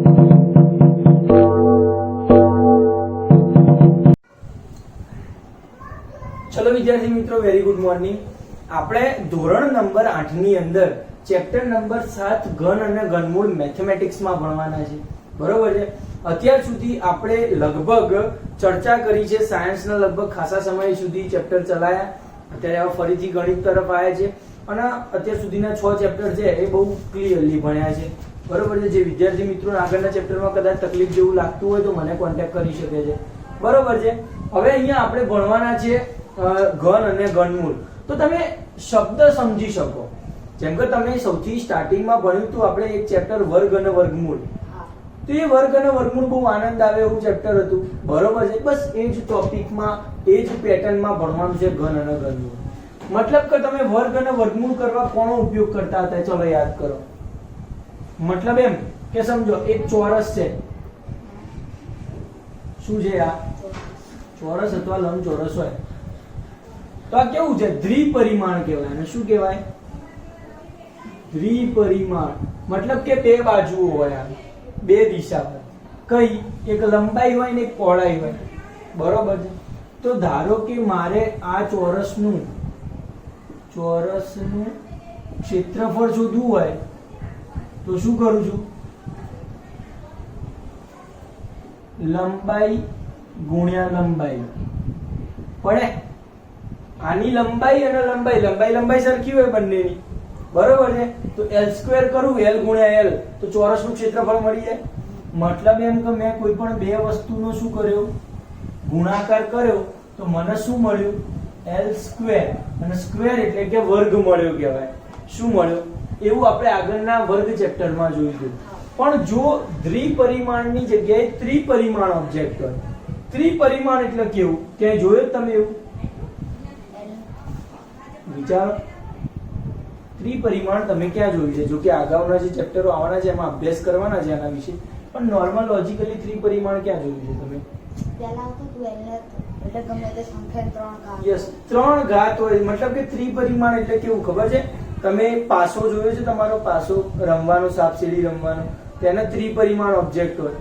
ચલો વિદ્યાર્થી મિત્રો, વેરી ગુડ મોર્નિંગ. આપણે ધોરણ નંબર 8 ની અંદર ચેપ્ટર નંબર 7 ઘન અને ઘનમૂળ મેથેમેટિક્સ માં ભણવાના છે. બરોબર છે. અત્યાર સુધી આપણે લગભગ ચર્ચા કરી છે સાયન્સના લગભગ ખાસા સમય સુધી ચેપ્ટર ચલાયા. અત્યારે હવે ફરીથી ગણિત તરફ આવ્યા છે અને અત્યાર સુધીના 6 ચેપ્ટર છે એ બહુ ક્લિયરલી ભણ્યા છે. બરોબર છે. જે વિદ્યાર્થી મિત્રો આગળના ચેપ્ટરમાં કદાચ તકલીફ જેવું લાગતું હોય તો મને કોન્ટેક્ટ કરી શકે છે. બરોબર છે. હવે અહીંયા આપણે ભણવાના છે ઘન અને ઘનમૂળ. તો તમે શબ્દ સમજી શકો. જેમ કે તમે સૌથી સ્ટાર્ટિંગમાં ભણ્યું હતું આપણે એક ચેપ્ટર વર્ગ અને વર્ગમૂળ. તો એ વર્ગ અને વર્ગમૂળ બહુ આનંદ આવે એવું ચેપ્ટર હતું. બરોબર છે. બસ એ જ ટોપિકમાં એ જ પેટર્નમાં ભણવાનું છે ઘન અને ઘનમૂળ. મતલબ કે તમે વર્ગ અને વર્ગમૂળ કરવા કોનો ઉપયોગ કરતા હતા? ચલો યાદ કરો. મતલબ એમ કે સમજો એક ચોરસ છે. શું છે આ? ચોરસ અથવા લંબચોરસ હોય તો આ કેવું છે? દ્વિપરિમાણ કહેવાય. અને શું કહેવાય? દ્વિપરિમાણ. મતલબ કે બે બાજુઓ હોય, આ બે દિશા હોય. કઈ? એક લંબાઈ હોય ને એક પહોળાઈ હોય. બરોબર છે. તો ધારો કે મારે આ ચોરસનું ક્ષેત્રફળ શોધવું હોય તો શું કરું છું? લંબાઈ ગુણ્યા લંબાઈ પડે. આની લંબાઈ અને લંબાઈ સરખી હોય બંનેની. બરોબર છે. તો L² કરું, L ગુણ્યા L, તો ચોરસનું ક્ષેત્રફળ મળી જાય. મતલબ એમ કે મેં કોઈ પણ બે વસ્તુનો શું કર્યો? ગુણાકાર કર્યો તો મને શું મળ્યું? L². અને સ્ક્વેર એટલે કે વર્ગ મળ્યો કહેવાય. શું મળ્યો? એવું આપણે આગળના વર્ગ ચેપ્ટરમાં જોયું. પણ જો દ્વિપરિમાણની જગ્યાએ ત્રિપરિમાણ ઓબ્જેક્ટ હોય. ત્રિપરિમાણ એટલે કેવું? ક્યાંય જોયું તમે એવું? વિચારો. ત્રિપરિમાણ તમે ક્યાં જોયું છે? જો કે અગાઉના જે ચેપ્ટરો આવવાના છે એમાં અભ્યાસ કરવાના છે આના વિશે, પણ નોર્મલ લોજિકલી ત્રિપરિમાણ ક્યાં જોયું છે તમે? પહેલા આવતું 12 એટલે ગમે તે સંખ્યા 3 ઘાત. યસ, 3 ઘાત હોય. મતલબ કે ત્રિપરિમાણ એટલે કેવું ખબર છે? તમે પાસો જોયો છે? તમારો પાસો રમવાનો, સાપસીડી રમવાનો, તેને ત્રિપરિમાણ ઓબ્જેક્ટ હોય.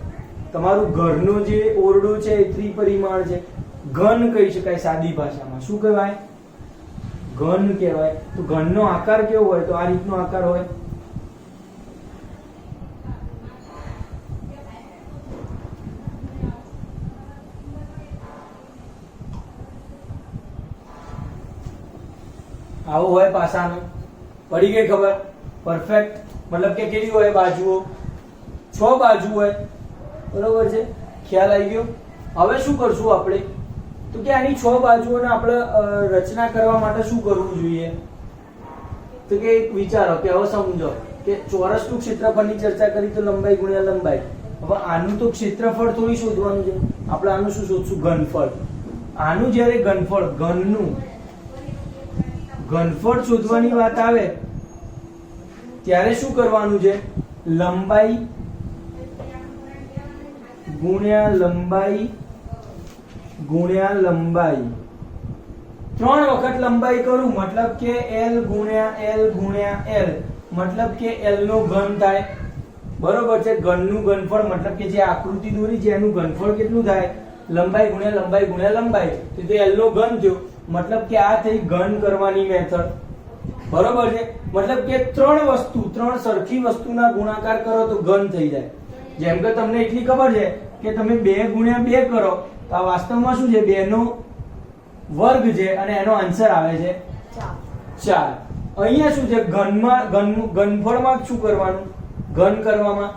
તમારું ઘરનું જે ઓરડું છે એ ત્રિપરિમાણ છે. ઘન કહી શકાય સાદી ભાષામાં. શું કહેવાય? ઘન કહેવાય. તો ઘનનો આકાર કેવો હોય? તો આ રીતનો આકાર હોય. આવો હોય પાસાનો. પડી ગઈ ખબર? પરફેક્ટ. મતલબ કે કેવી હોય બાજુઓ? 6 બાજુ હોય. બરોબર છે. ખ્યાલ આવી ગયો? હવે શું કરશું આપણે? તો કે આની 6 બાજુઓને આપણે રચના કરવા માટે શું કરવું જોઈએ? તો કે એક વિચારો કે હવે સમજો કે ચોરસનું ક્ષેત્રફળની ચર્ચા કરી તો લંબાઈ ગુણ્યા લંબાઈ. હવે આનું તો ક્ષેત્રફળ થોડી શોધવાનું છે. આપણે આનું શું શોધશું? ઘનફળ. આનું જ્યારે ઘનફળ, ઘનફળ શોધવાની વાત આવે ત્યારે શું કરવાનું છે? લંબાઈ ગુણ્યા લંબાઈ ગુણ્યા લંબાઈ. 3 વખત લંબાઈ કરું મતલબ કે L ગુણ્યા L ગુણ્યા L, મતલબ કે L નો ઘન થાય. બરોબર છે. ઘનનું ઘનફળ મતલબ કે જે આકૃતિ દોરી છે એનું ઘનફળ કેટલું થાય? લંબાઈ ગુણ્યા લંબાઈ ગુણ્યા લંબાઈ. તો L નો ઘન થયો. મતલબ કે આ થઈ ઘન કરવાની મેથડ. બરોબર છે. મતલબ કે 3 સરખી વસ્તુના ગુણાકાર કરો તો ઘન થઈ જાય. જેમ કે તમને એટલી ખબર છે કે તમે 2 ગુણ્યા 2 કરો તો આ વાસ્તવમાં શું છે? 2 નો વર્ગ છે અને એનો આન્સર આવે છે 4. અહીંયા શું છે? ઘનફળમાં શું કરવાનું? ઘન કરવામાં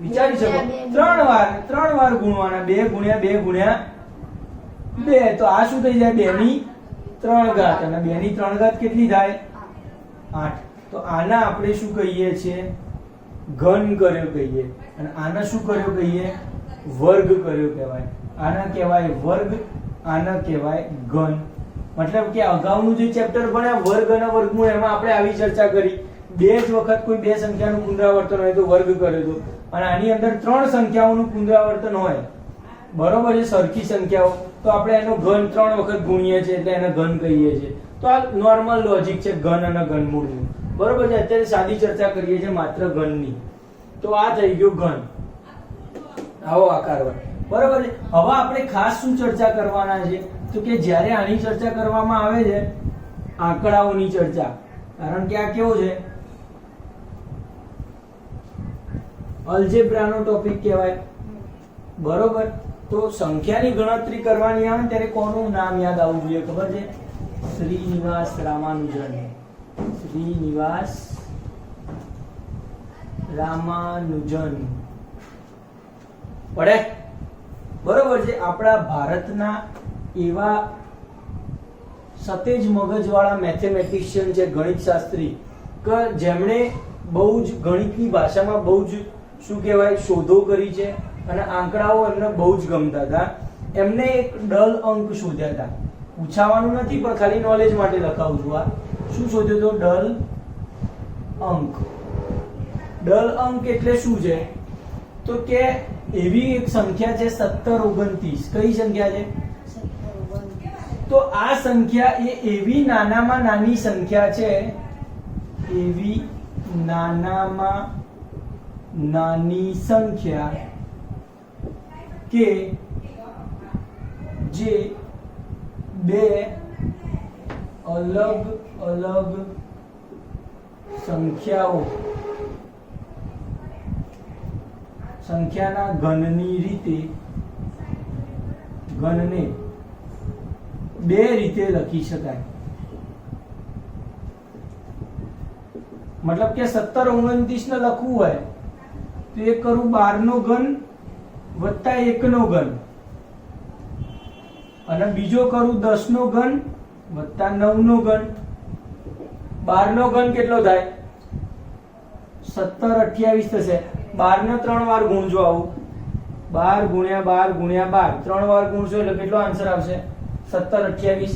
વિચારી શકો. 3 વાર ગુણવાના. 2 ગુણ્યા 2 ગુણ્યા 2. તો આ શું થઈ જાય? 2 ની 3 ઘાત. અને 2 ની 3 ઘાત કેટલી થાય? 8. તો આના આપણે શું કહીએ છીએ? ઘન કર્યો કહીએ. અને આના શું કર્યો કહીએ? વર્ગ કર્યો કહેવાય. આના કહેવાય વર્ગ, આના કહેવાય ઘન. મતલબ કે અગાઉનું જે ચેપ્ટર ભણ્યા વર્ગ અને વર્ગમૂળ, એમાં આપણે આવી ચર્ચા કરી. 2 જ વખત કોઈ 2 સંખ્યાનું પુનરાવર્તન હોય તો વર્ગ કર્યો હતો. અને આની અંદર 3 સંખ્યાઓનું પુનરાવર્તન હોય. બરોબર છે. સરખી સંખ્યાઓ, તો આપણે એનો ઘન 3 વખત ગુણીએ છીએ એટલે એને ઘન કહીએ છીએ. તો આ નોર્મલ લોજિક છે ઘન અને ઘનમૂળનું. બરોબર છે. અત્યારે સાદી ચર્ચા કરીએ છીએ માત્ર ઘનની. તો આ થઈ ગયો ઘન, આવો આકાર હોય. બરોબર છે. હવે આપણે ખાસ શું ચર્ચા કરવાના છે તો કે જ્યારે આની ચર્ચા કરવામાં આવે છે આંકડાઓની ચર્ચા, કારણ કે આ કેવો છે અલ્જેબ્રાનો ટોપિક કહેવાય. બરોબર. તો સંખ્યાની ગણતરી કરવાની આવે ત્યારે કોનું નામ યાદ આવવું જોઈએ ખબર છે? શ્રીનિવાસ રામાનુજન. શ્રીનિવાસ રામાનુજન પડે. બરોબર છે. આપણા ભારતના એવા સતેજ મગજવાળા મેથેમેટિશિયન છે, ગણિત શાસ્ત્રી, કે જેમણે બહુ જ ગણિતની ભાષામાં બહુ જ શું કહેવાય શોધો કરી છે અને આંકડાઓ એમને બહુ જ ગમતા હતા. એમને એક ડલ અંક શોધ્યા હતા. પૂછાવાનું નથી પણ ખાલી નોલેજ માટે લખાવું છું. આ શું શોધ્યો તો? ડલ અંક. ડલ અંક એટલે શું છે તો કે એવી એક સંખ્યા છે 1729. કઈ સંખ્યા છે? તો આ સંખ્યા એ એવી નાનામાં નાની સંખ્યા છે, એવી નાનામાં નાની સંખ્યા કે જે બે અલગ અલગ સંખ્યાના ઘનની રીતે ઘનને બે રીતે લખી શકાય. મતલબ કે 1729 ને લખવું હોય તો એક કરું 12 નો ઘન વત્તા 1 નો ઘન, અને બીજો કરું 10 નો ઘન વત્તા 9 નો ઘન. 12 નો ઘન કેટલો થાય? 17 28 થશે. 12 ને 3 વાર ગુણજો. આવું 12 ગુણ્યા 12 ગુણ્યા 12 3 વાર ગુણશો એટલે કેટલો આન્સર આવશે? 17 28.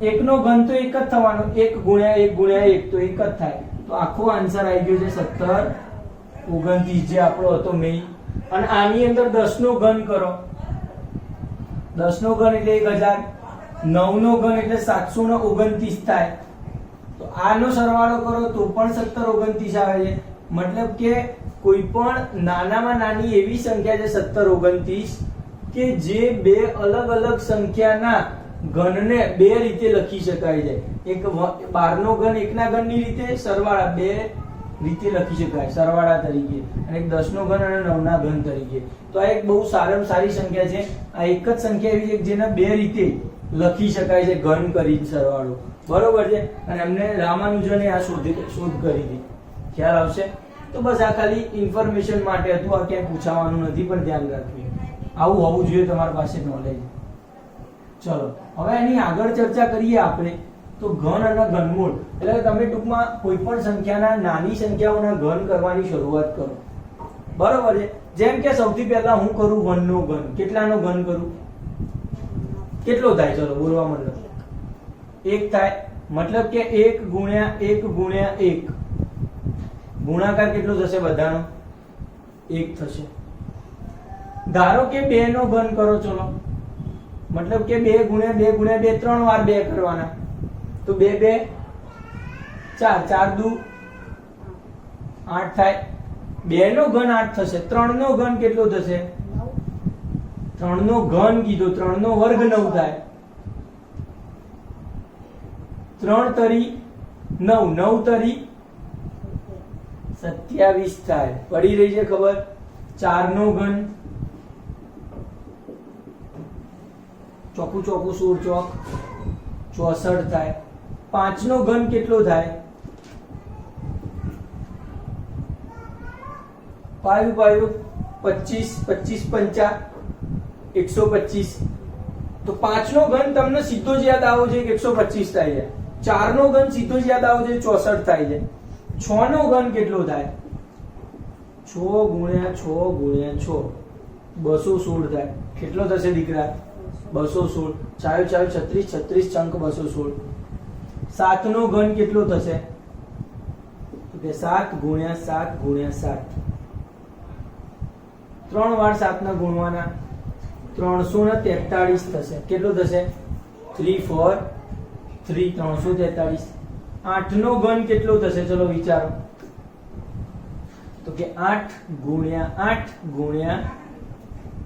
1 નો ઘન તો એક જ થવાનો, 1 ગુણ્યા 1 ગુણ્યા 1 તો એક જ થાય. તો આખો આન્સર આવી ગયો છે 1729 જે આપણો હતો મેઇન. અને આની અંદર 10 નો ઘન કરો. 10 નો ઘન એટલે 1000, 9 નો ઘન એટલે 729 થાય. તો આનો સરવાળો કરો તો પણ 1729 આવે છે. મતલબ કે કોઈ પણ નાનામાં નાની એવી સંખ્યા છે 1729 કે જે બે અલગ અલગ સંખ્યાના ઘનને બે રીતે લખી શકાય છે. એક 12 નો ઘન એકના ઘનની રીતે, સરવાળા બે રીતે લખી શકાય સરવાળા તરીકે, અને એક 10 નો ઘન અને 9 ના ઘન તરીકે. તો આ એક બહુ સારામાં સારી સંખ્યા છે. આ એક જ સંખ્યા એવી છે જેને બે રીતે લખી શકાય છે ઘન કરીને સરવાળો. બરોબર છે. અને એમને રામાનુજને આ શોધ કરી હતી. ખ્યાલ આવશે? તો બસ આ ખાલી ઇન્ફોર્મેશન માટે હતું. આ ક્યાંય પૂછાવાનું નથી પણ ધ્યાન રાખવું. આવું હોવું જોઈએ તમારી પાસે નોલેજ. ચલો હવે એની આગળ ચર્ચા કરીએ આપણે તો ઘન અને ઘનમૂળ. એટલે તમે ટૂંકમાં કોઈ પણ સંખ્યાના નાની સંખ્યાઓના ઘન કરવાની શરૂઆત કરો. બરોબર છે. જેમ કે સૌથી પહેલા હું કરું 1 નો ઘન. કેટલાનો ઘન કરું? કેટલો થાય? ચલો બોલવા માંડો. 1 થાય. મતલબ કે 1 ગુણ્યા 1 ગુણ્યા 1 ગુણાકાર કેટલો થશે બધાનો? 1 થશે. ધારો કે 2 નો ઘન કરો. ચલો મતલબ કે 2 ગુણ્યા 2 ગુણ્યા 2 3 વાર 2 કરવાના. તો 2 2 4 4 દુ 8 થાય. 2 નો ઘન 8 થશે. 3 નો ઘન કેટલો થશે? 3 નો ઘન કીધો, 3 નો વર્ગ 9 થાય. 3 તરી 9, 9 તરી 27 થાય. પડી રહી છે ખબર? 4 નો ઘન ચોકુ ચોકુ 16 ચોક 64 થાય. 5 નો ઘન કેટલો થાય? 5 5 25 25 5 125. તો 5 નો ઘન તમને સીધો જ યાદ આવો છે કે 125 થાય છે. 4 નો ઘન સીધો જ યાદ આવો છે 64 થાય છે. 6 નો ઘન કેટલો થાય? 6 ગુણ્યા 6 ગુણ્યા 6 216 થાય. કેટલો થશે દીકરા? 216. 4 4 36 36 ચંક 216. 7 નો ઘન કેટલો થશે? તો કે 7 ગુણ્યા 7 ગુણ્યા 7. 3 વાર 7 ના ગુણવાના. 343 થશે. કેટલો થશે? 3 4 3 343. 8 નો ઘન કેટલો થશે? ચલો વિચારો. તો કે 8 ગુણ્યા 8 ગુણ્યા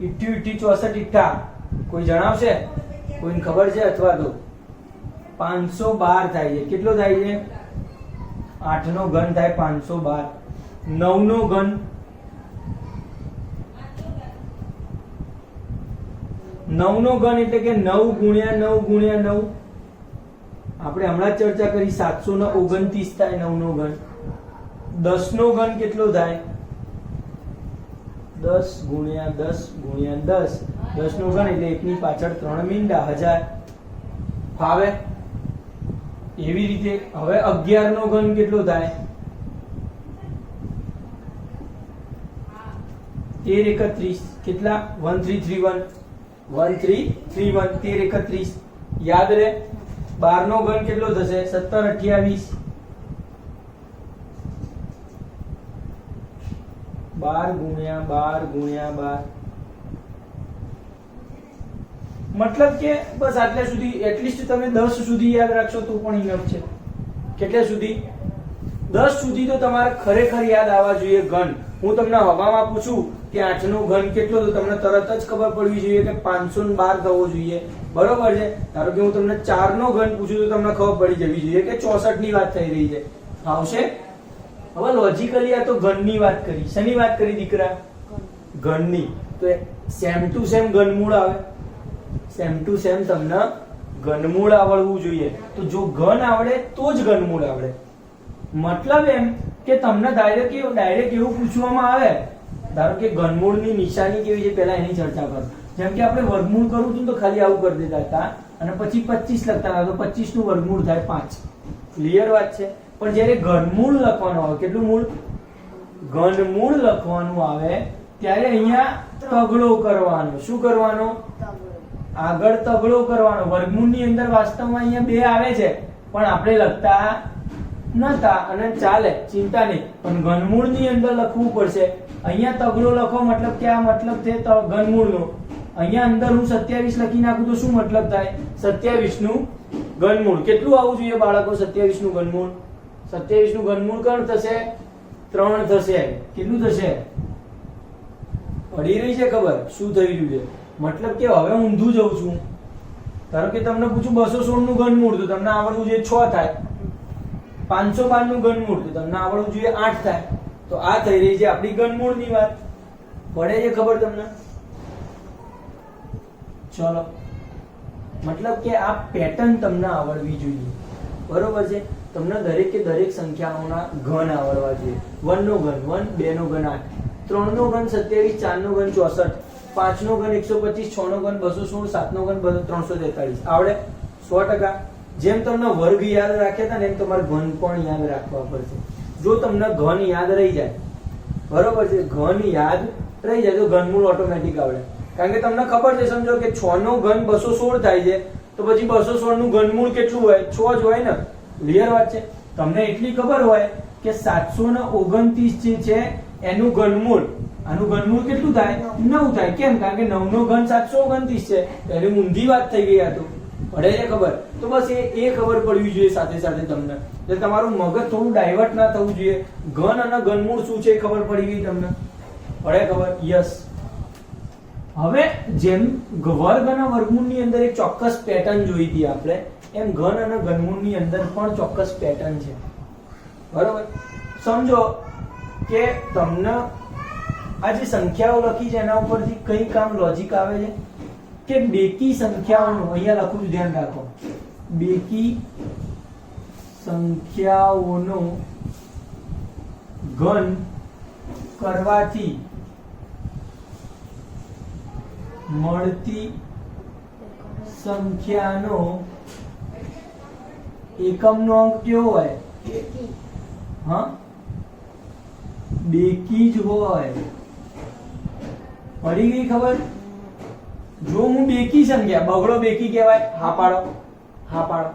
64 ઇઠ્ઠા. કોઈ જણાવશે? કોઈને ખબર છે? અથવા તો 512 થાય છે. કેટલો થાય છે? 8 નો ઘન થાય 512. 9 નો ઘન 9 નો ઘન એટલે કે 9 ગુણ્યા 9 ગુણ્યા 9. આપણે હમણાં જ ચર્ચા કરી 729 થાય 9 નો ઘન. 10 નો ઘન કેટલો થાય? 10 ગુણ્યા 10 ગુણ્યા 10. 10 નો ઘન એટલે 1 ની પાછળ 3 મીંડા 1000. ફાવે? એવી રીતે હવે 11 નો ઘન કેટલો થાય? 13 31. કેટલા? 1331. 1331. 13 31. યાદ રહે? 12 નો ઘન કેટલો થશે? 17 28. 12 ગુણ્યા 12 ગુણ્યા 12. મતલબ કે બસ આટલા સુધી, એટલીસ્ટ તમે 10 સુધી યાદ રાખશો તો પણ ઇનફ છે. કેટલા સુધી? 10 સુધી તો તમારે ખરેખર યાદ આવવા જોઈએ ઘન. હું તમને હવામાં પૂછું કે 8 નો ઘન કેટલો, તો તમને તરત જ ખબર પડવી જોઈએ કે 512 થવો જોઈએ. બરોબર છે? ધારો કે હું તમને 4 નો ઘન પૂછું તો તમને ખબર પડી જવી જોઈએ કે 64 ની વાત થઈ રહી છે. આવશે? હવે લોજિકલી આ તો ઘનની વાત કરી. શેની વાત કરી દીકરા? ઘનની. તો સેમ ટુ સેમ ઘનમૂળ આવે. સેમ ટુ સેમ તમને ઘનમૂળ આવડવું જોઈએ. તો જો ઘન આવડે તો જ ઘનમૂળ આવડે. મતલબ એમ કે તમને ડાયરેક્ટ એવું પૂછવામાં આવે, ધારો કે ઘનમૂળની નિશાની કેવી છે પહેલા એની ચર્ચા કરો. જેમ કે આપણે વર્ગમૂળ કરવું હતું તો ખાલી આવું કરી દેતા હતા અને પછી 25 લખતા હતા, તો 25 નું વર્ગમૂળ થાય 5. ક્લિયર વાત છે? પણ જ્યારે ઘનમૂળ લખવાનું આવે, કેટલું મૂળ? ઘનમૂળ લખવાનું આવે ત્યારે અહીંયા તગડો કરવાનો. શું કરવાનો? આગળ તગડો કરવાનો. વર્ગમૂળની અંદર વાસ્તવમાં અહીંયા 2 આવે છે પણ આપણે લખતા નતા અને ચાલે, ચિંતા નહીં. પણ ઘનમૂળની અંદર લખવું પડશે. અહીંયા તગડો લખો મતલબ કે આ મતલબ છે ઘનમૂળનો. અહીંયા અંદર હું 27 લખી નાખું તો શું મતલબ થાય? 27 નું ઘનમૂળ. કેટલું આવવું જોઈએ બાળકો? 27 નું ઘનમૂળ. 27 નું ઘનમૂળ કોણ થશે? 3 થશે. કેટલું થશે? પડી રહી છે ખબર શું થઈ રહ્યું છે? મતલબ કે હવે હું ઊંધું જઉં છું. ધારો કે તમને પૂછું 216 નું ઘનમૂળ, તો તમને આવડવું જોઈએ 6 થાય. 512 નું ઘનમૂળ, તો તમને આવડવું જોઈએ 8 થાય. તો આ થઈ રહી છે આપણી ઘનમૂળની વાત. પડે છે ખબર તમને? ચલો, મતલબ કે આ પેટર્ન તમને આવડવી જોઈએ. બરોબર છે? તમને દરેકે દરેક સંખ્યાઓના ઘન આવડવા જોઈએ. 1 નો ઘન 1, 2 નો ઘન 8, 3 નો ઘન 27, 4 નો ઘન 64, 5 નો ઘન 125, 6 નો ઘન 216, 7 નો ઘન 343. આવડે 100%. જેમ તમને વર્ગ યાદ રાખ્યા હતા ને એમ તમારે ઘન પણ યાદ રાખવા પડશે. જો તમને ઘન યાદ રહી જાય, બરોબર છે, ઘન યાદ રહી જાય તો ઘનમૂળ ઓટોમેટિક આવડે. કારણ કે તમને ખબર છે, સમજો કે 6 નો ઘન 216 થાય છે તો પછી 216 નું ઘનમૂળ કેટલું હોય? 6 જ હોય ને. ક્લિયર વાત છે? તમને એટલી ખબર હોય કે 729 જે છે એનું ઘનમૂળ, આનું ઘનમૂળ કેટલું થાય? 9 થાય. કેમ? કારણ કે 9 નો ઘન 729 છે. એની ઊંધી વાત થઈ ગઈ. આ તો પડે છે ખબર? તો બસ એ ખબર પડવી જોઈએ સાથે સાથે તમને, એટલે તમારું મગજ થોડું ડાયવર્ટ ના થવું જોઈએ. ઘન અને ઘનમૂળ શું છે એ ખબર પડી ગઈ તમને? પડે ખબર? યસ. હવે જેમ વર્ગ અને વર્ગમૂળની અંદર એક ચોક્કસ પેટર્ન જોઈ હતી આપણે, એમ ઘન અને ઘનમૂળની અંદર પણ ચોક્કસ પેટર્ન છે. બરોબર? સમજો કે તમને આ જે સંખ્યાઓ લખી છે એના ઉપરથી કઈ કામ લોજિક આવે છે કે બેકી સંખ્યાઓનું, અહીંયા લખું છું ધ્યાન રાખો, બેકી સંખ્યાઓનો ઘન કરવાથી મળતી સંખ્યાનો એકમનો અંક કેવો હોય? હા, બેકી જ હોય. પડી ગઈ ખબર? જો હું બેકી સંખ્યા, બગડો બેકી કહેવાય? હા પાડો, હા પાડો.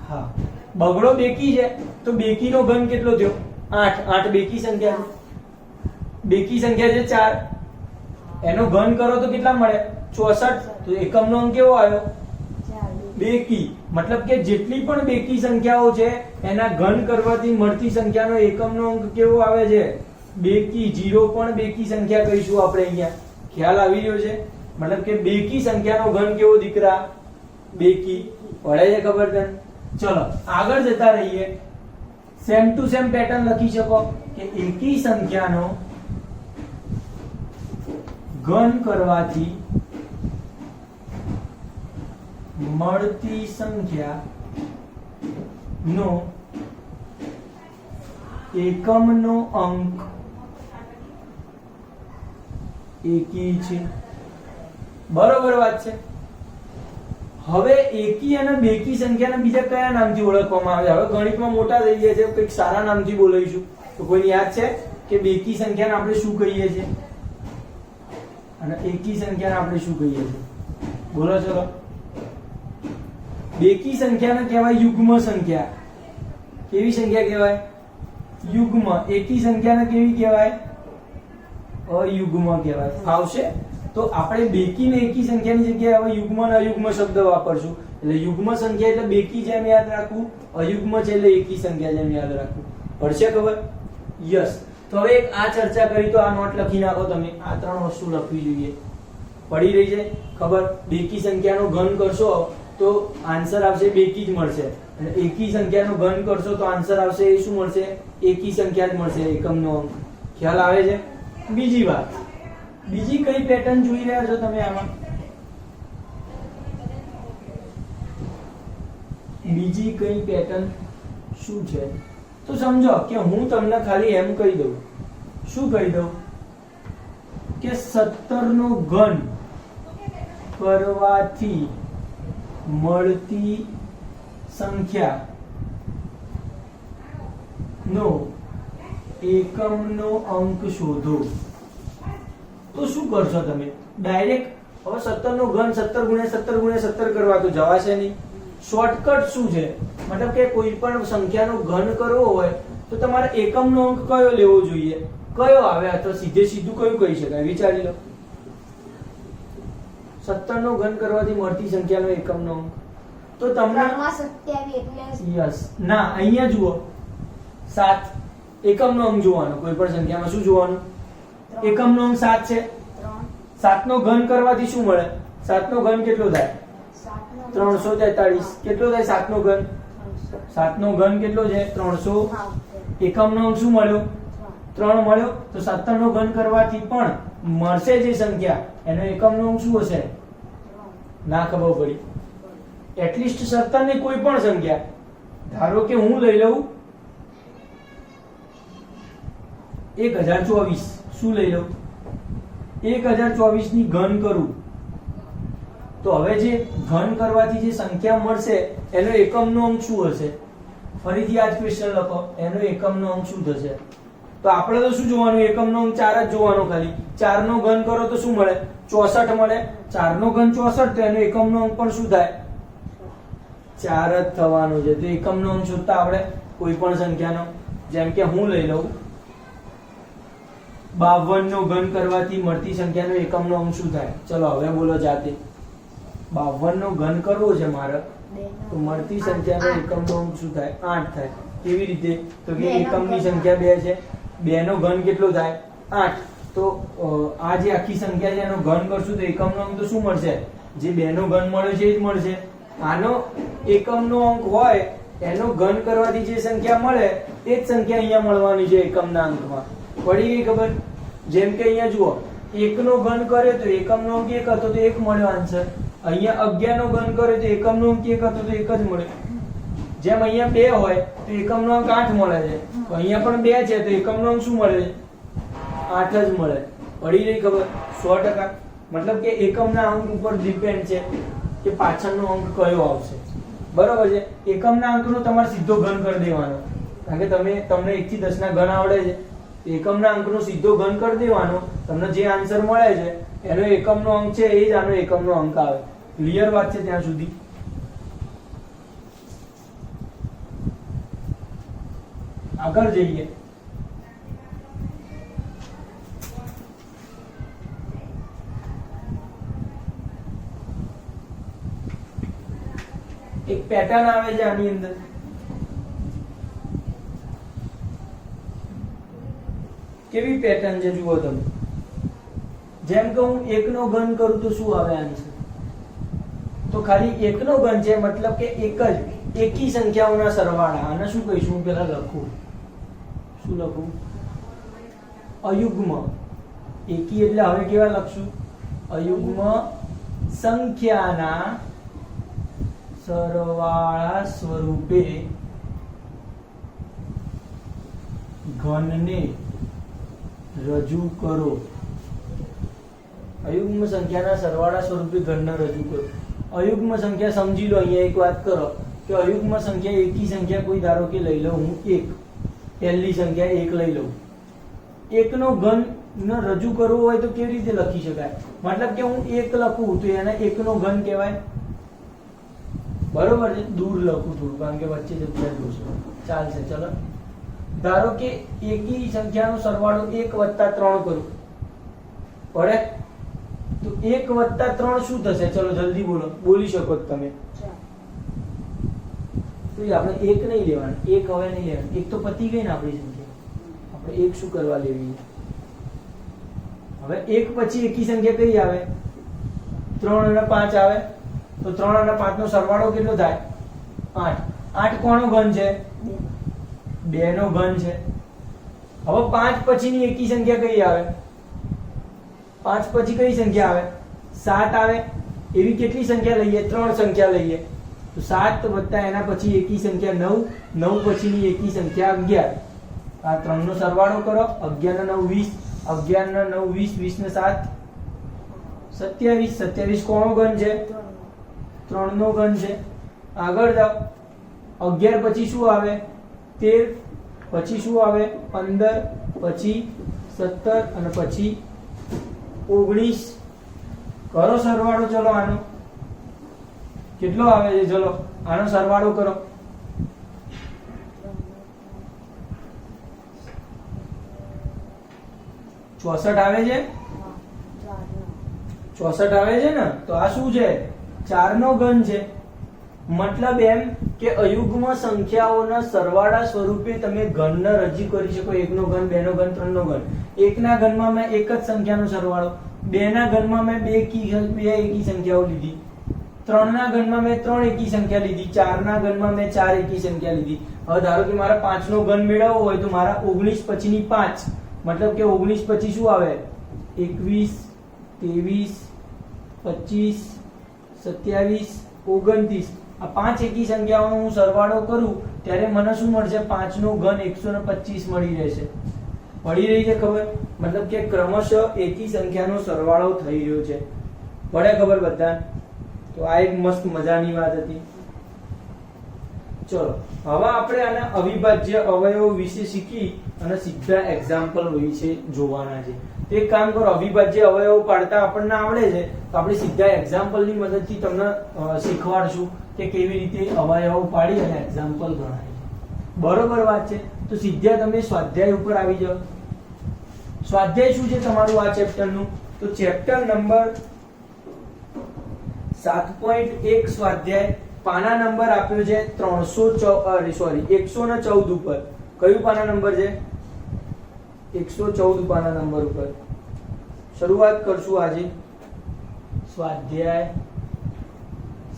હા, બગડો બેકી છે તો બેકીનો ઘન કેટલો થયો? 8. 8 બેકી સંખ્યા છે. બેકી સંખ્યા છે 4, એનો ઘન કરો તો કેટલા મળે? 64. તો એકમનો અંક કેવો આવ્યો? બેકી મતલબ કે જેટલી પણ બેકી સંખ્યાઓ છે એના ઘન કરવાથી મળતી સંખ્યાનો એકમનો અંક કેવો આવે છે? બેકી. 0 પણ બેકી સંખ્યા કહીશું આપણે અહીંયા. ખ્યાલ આવી રહ્યો છે? મતલબ કે બેકી સંખ્યાનો ઘન કેવો દીકરા? બેકી. પડે છે ખબર તને? ચલો આગળ જતા રહીએ. સેમ ટુ સેમ પેટર્ન લખી શકો કે એકી સંખ્યાનો ઘન કરવાથી મળતી સંખ્યા નો એકમનો અંક એકી છે. બરોબર વાત છે. હવે એકી અને બેકી સંખ્યાને બીજા કયા નામથી ઓળખવામાં આવે? હવે ગણિતમાં મોટા થઈ ગયા છે, કંઈક સારા નામથી બોલાવીશું. તો કોઈને યાદ છે કે બેકી સંખ્યાને આપણે શું કહીએ છીએ અને એકી સંખ્યાને આપણે શું કહીએ છીએ? બોલો ચલો. બેકી સંખ્યાને કહેવાય યુગ્મ સંખ્યા. કેવી સંખ્યા કહેવાય? યુગ્મ. એકી સંખ્યાને કેવી કહેવાય? અયુગ્મ કહેવાય. આવશે? તો આપણે બેકી ને એકી સંખ્યાની જગ્યાએ હવે યુગ્મ અને અયુગ્મ શબ્દ વાપરશું. એટલે યુગ્મ સંખ્યા એટલે બેકી જેમ યાદ રાખવું, અયુગ્મ છે એટલે એકી સંખ્યા જેમ યાદ રાખવું. પડશે ખબર? યસ. તો હવે એક આ ચર્ચા કરી તો આ નોટ લખી નાખો તમે. આ 3 વસ્તુ લખવી જોઈએ. પડી રહી છે ખબર? બેકી સંખ્યાનો ઘન કરશો તો આન્સર આવશે બેકી જ મળશે, અને એકી સંખ્યાનો ઘન કરશો તો આન્સર આવશે એ શું મળશે? એકી સંખ્યા જ મળશે, એકમનો અંક. ખ્યાલ આવે છે? બીજી વાત, બીજી કઈ પેટર્ન જોઈ રહ્યા છો તમે આમાં? બીજી કઈ પેટર્ન શું છે? તો સમજો કે હું તમને ખાલી એમ કહી દઉં. શું કહી દઉં? કે 17 નો ઘન કરવાથી મળતી સંખ્યા નો એકમનો અંક શોધો. તો શું કરશો તમે? ડાયરેક્ટ હવે 17 નો ઘન 17 ગુણ્યા 17 ગુણ્યા 17 કરવા તો જવાશે નહીં. શોર્ટકટ શું છે? મતલબ કે કોઈ પણ સંખ્યાનો ઘન કરવો હોય તો તમારે એકમનો અંક કયો લેવો જોઈએ? કયો આવે? તો સીધે સીધું કયું કહી શકાય? વિચારી લો. 17 નો ઘન કરવાથી મળતી સંખ્યાનો એકમનો અંક તો તમને 327 એટલે યસ. ના, અહીંયા જુઓ 7 એકમનો અંક જોવાનો. કોઈ પણ સંખ્યામાં શું જોવાનું? એકમનો અંક 7 છે. 7 નો ઘન કરવાથી શું મળે? 7 નો ઘન કેટલો થાય? 343. કેટલો થાય 7 નો ઘન? 7 નો ઘન કેટલો છે? 300. એકમનો અંક શું મળ્યો? 3 મળ્યો. તો 17 નો ઘન કરવાથી પણ મળશે જે સંખ્યા એનો એકમનો અંક શું હશે? ના ખબર પડી? એટલીસ્ટ 17 ની કોઈ પણ સંખ્યા, ધારો કે હું લઈ લઉં 1024. શું લઈ લઉં? 1024 ની ઘન કરું તો હવે જે ઘન કરવાથી જે સંખ્યા મળશે એનો એકમનો અંક શું હશે? ફરીથી આ જ ક્વેશ્ચન લખો. એનો એકમનો અંક શું થશે? તો આપણે તો શું જોવાનું? એકમનો અંક 4 જ જોવાનો ખાલી. 4 નો ઘન કરો તો શું મળે? 64 મળે. 4 નો ઘન 64 તો એનો એકમનો અંક પણ શું થાય? 4 જ થવાનું છે. તો એકમનો અંક શોધતા આપણે કોઈ પણ સંખ્યાનો, જેમ કે હું લઈ લઉં 52 નો ઘન કરવાથી મળતી સંખ્યાનો એકમનો અંક શું થાય? ચલો હવે બોલો જાતે. 52 નો ઘન કરવો છે મારે તો મળતી સંખ્યાનો એકમનો અંક શું થાય? 8 થાય. કેવી રીતે? તો કે એકમની સંખ્યા 2 છે. 2 નો ઘન કેટલો થાય? 8. તો આ જે આખી સંખ્યા છે એનો ઘન કરશું તો એકમનો અંક તો શું મળશે? જે 2 નો ઘન મળ્યો છે એ જ મળશે. આનો એકમનો અંક હોય એનો ઘન કરવાથી જે સંખ્યા મળે એ જ સંખ્યા અહીંયા મળવાની છે એકમના અંકમાં. પડી ગઈ ખબર? જેમ કે અહીંયા જુઓ 1 નો ઘન કરે તો એકમનો અંક 1 હતો તો 1 મળ્યો આન્સર. અહીંયા 11 નો ઘન કરે તો એકમનો અંક 1 હતો તો 1 જ મળે. જેમ અહીંયા 2 હોય તો એકમનો અંક 8 મળે છે, તો અહીંયા પણ 2 છે તો એકમનો અંક શું મળે? 8 જ મળે. પડી ગઈ ખબર? 100%. મતલબ કે એકમના અંક ઉપર ડિપેન્ડ છે કે પાછળનો અંક કયો આવશે. બરોબર છે? એકમના અંકનો તમારે સીધો ઘન કરી દેવાનો, કારણ કે તમને 1 થી 10 ના ઘન આવડે છે. એકમના અંકનો સીધો ઘન કરી દેવાનો, તમને જે આન્સર મળે છે એનો એકમનો અંક છે એ જ આનો એકમનો અંક આવે. ક્લિયર વાત છે ત્યાં સુધી? આગળ જઈએ. એક પેટર્ન આવે છે આની અંદર. કેવી પેટર્ન છે જુઓ તમે. જેમ કે હું એકનો ઘન કરું તો શું આવે આન્સર? તો ખાલી એકનો ઘન છે મતલબ કે એક જ એકી સંખ્યાઓના સરવાળા. આને શું કહીશું? હું પેલા લખું. શું લખું? અયુગ્મ. એકી એટલે હવે કેવા લખશું? અયુગ્મ સંખ્યાના સરવાળા સ્વરૂપે ઘનને રજૂ કરો. અયુગ્મ સંખ્યાના સરવાળા સ્વરૂપે ઘનને રજૂ કરો. અયુગ્મ સંખ્યા સમજી લો. અહીંયા એક વાત કરો કે અયુગ્મ સંખ્યા એકી સંખ્યા કોઈ ધારો કે લઈ લઉં હું એક. પહેલી સંખ્યા એક લઈ લઉં. એકનો ઘન ને રજૂ કરવો હોય તો કેવી રીતે લખી શકાય? મતલબ કે હું એક લખું તો એને એકનો ઘન કહેવાય. બરોબર છે. દૂર લખું થોડું કારણ કે વચ્ચે જગ્યા જોશે. ચાલશે. ચલો ધારો કે એકી સંખ્યાનો સરવાળો 1 + 3 કરું. પડે તો 1 + 3 શું થશે? ચલો જલ્દી બોલો. બોલી શકો તમે. તો આપણે એક નહીં લેવાનું. એક હવે નહીં લેવાનું. એક તો પતી ગઈ ને આપણી સંખ્યા. આપણે એક શું કરવા લેવી? હવે એક પછી એકી સંખ્યા કઈ આવે? 3 અને 5 આવે. તો 3 અને 5 નો સરવાળો કેટલો થાય? 8. 8 કોનો ઘન છે? 2 નો ઘન છે. હવે 5 પછીની એકી સંખ્યા કઈ આવે? 5 પછી કઈ સંખ્યા આવે? 7 આવે. એવી કેટલી સંખ્યા લઈએ? 3 સંખ્યા લઈએ. તો 7 વત્તા એના પછી એકી સંખ્યા 9. 9 પછીની એકી સંખ્યા 11. આ 3 નો સરવાળો કરો. 11 ને 9 20. 11 ને 9 20. 20 ને 7 27. 27 કોનો ઘન છે? 3 નો ઘન છે. આગળ જાઓ. 11 પછી શું આવે? 13. પછી શું આવે? 15. પછી 17 અને પછી 19. કરો સરવાળો. ચલો આનો કેટલો આવે છે? ચલો આનો સરવાળો કરો. 64 આવે છે. 64 આવે છે ને? તો આ શું છે? 4 નો ઘન છે. મતલબ એમ કે અયુગ્મ સંખ્યાઓના સરવાળા સ્વરૂપે તમે ઘનને રજૂ કરી શકો. 1 નો ઘન, 2 નો ઘન, 3 નો ઘન. 1 ના ઘનમાં મેં એક જ સંખ્યાનો સરવાળો. 2 ના ઘનમાં મેં બે એકી સંખ્યાઓ લીધી. 3 ના ઘનમાં મેં 3 એકી સંખ્યા લીધી. 4 ના ઘનમાં મેં 4 એકી સંખ્યા લીધી. હવે ધારો કે મારા 5 નો ઘન મેળવવો હોય તો મારા 19 પછીની 5 મતલબ કે 19 પછી શું આવે? 21 23 25 27 29. આ 5 એકી સંખ્યાઓનો હું સરવાળો કરું ત્યારે મને શું મળશે? 5 નો ઘન 125 મળી રહેશે. પડી રહી છે ખબર? મતલબ કે ક્રમશઃ એકી સંખ્યાનો સરવાળો થઈ રહ્યો છે. પડે ખબર બધા? તો આ એક મસ્ત મજાની વાત હતી. ચલો હવે આપણે આના અવિભાજ્ય અવયવો વિશે શીખી અને સીધા એક્ઝામ્પલ વિશે જોવાના છે. તો એક કામ કરો. અવિભાજ્ય અવયવો પાડતા આપણને આવડે છે તો આપણે સીધા એક્ઝામ્પલની મદદથી તમને શીખવાડશું કે કેવી રીતે અવયવો પાડી અને એક્ઝામ્પલ ગણાય છે. બરોબર વાત છે. તો સીધા તમે સ્વાધ્યાય ઉપર આવી જાઓ. સ્વાધ્યાય શું છે તમારું આ ચેપ્ટરનું? તો ચેપ્ટર નંબર 7.1 સ્વાધ્યાય. પાના નંબર આપ્યો છે 114 ઉપર. કયું પાના નંબર છે? 114 પાના નંબર ઉપર શરૂઆત કરશું આજે. સ્વાધ્યાય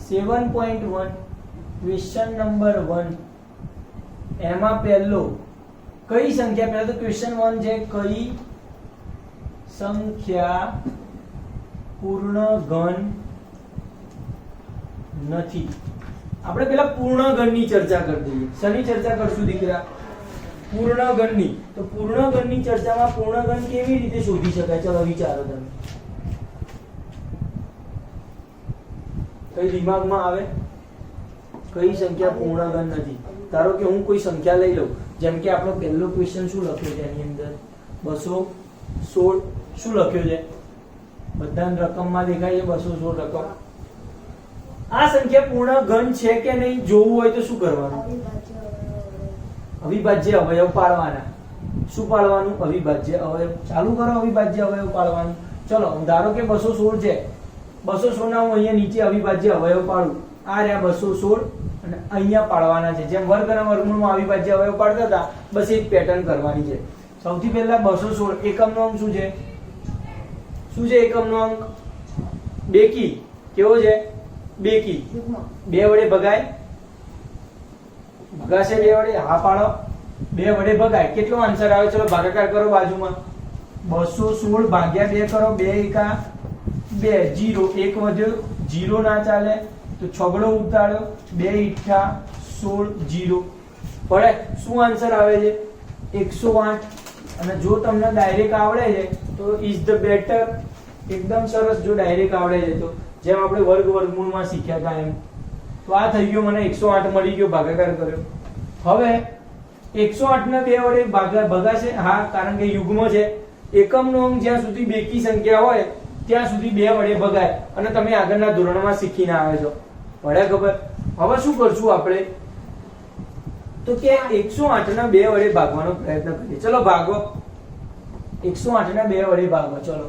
7.1 ક્વેશ્ચન નંબર 1. એમાં પહેલો કઈ સંખ્યા? પહેલા તો ક્વેશ્ચન 1 છે. કઈ સંખ્યા પૂર્ણ ઘન નથી? આપણે પેલા પૂર્ણ ઘનની ચર્ચા કરી દઈએ. શેની ચર્ચા કરશું દીકરા? પૂર્ણ ઘનની. તો પૂર્ણ ઘનની ચર્ચામાં પૂર્ણ ઘન કેવી રીતે શોધી શકાય? ચલો વિચારો તમે. કઈ દિમાગમાં આવે? કઈ સંખ્યા પૂર્ણ ઘન નથી? ધારો કે હું કોઈ સંખ્યા લઈ લઉં. જેમ કે આપણો પહેલો ક્વેશ્ચન શું લખ્યો છે એની અંદર? 216. શું લખ્યો છે? બધાની રકમમાં દેખાય છે 216 રકમ. આ સંખ્યા પૂર્ણ ઘન છે કે નહીં જોવું હોય તો શું કરવાનું? અવિભાજ્ય અવયવ પાડવાના. શું પાડવાનું? અવિભાજ્ય અવયવ. ચાલુ કરો અવિભાજ્ય અવયવ પાડવાનું. ચલો ધારો કે 216 છે. 216 ના હું અહીંયા નીચે અવિભાજ્ય અવયવ પાડું. આ રહ્યા 216 અને અહીંયા પાડવાના છે. જેમ વર્ગ અને વર્ગમૂળમાં અવિભાજ્ય અવયવ પાડતા હતા બસ એ જ પેટર્ન કરવાની છે. સૌથી પહેલા 216 એકમનો અંક શું છે? શું છે એકમનો અંક? બેકી. કેવો છે? બેકી. યુગ્મ. 2 વડે ભગાય? ભગાશે 2 વડે? હા પાડો. 2 વડે ભગાય. કેટલો આન્સર આવે? ચલો ભાગાકાર કરો બાજુમાં. 216 ભાગ્યા 2 કરો. 2 એકા 2 0 1 વધ્યો 0 ના ચાલે તો છગડો ઉતાર્યો 2 ઈઠા 16 0 પડે. શું આન્સર આવે છે? 108. અને જો તમને ડાયરેક્ટ આવડે છે તો ઇઝ ધ બેટર. એકદમ સરસ. જો ડાયરેક્ટ આવડે છે તો જેમ આપણે વર્ગ વર્ગમૂળમાં શીખ્યા હતા એમ. તો આ થઈ ગયો, મને 108 મળી ગયો, ભાગાકાર કર્યો. હવે 108 ને 2 વડે ભગાશે? હા, કારણ કે યુગ્મ છે. એકમનો અંક જ્યાં સુધી બેકી સંખ્યા હોય ત્યાં સુધી 2 વડે ભગાય અને તમે આગળના ધોરણમાં શીખીને આવે છો. પડે ખબર? હવે શું કરશું આપણે? તો કે 108 ના 2 વડે ભાગવાનો પ્રયત્ન કરીએ. ચલો ભાગો. 108 ના 2 વડે ભાગો. ચલો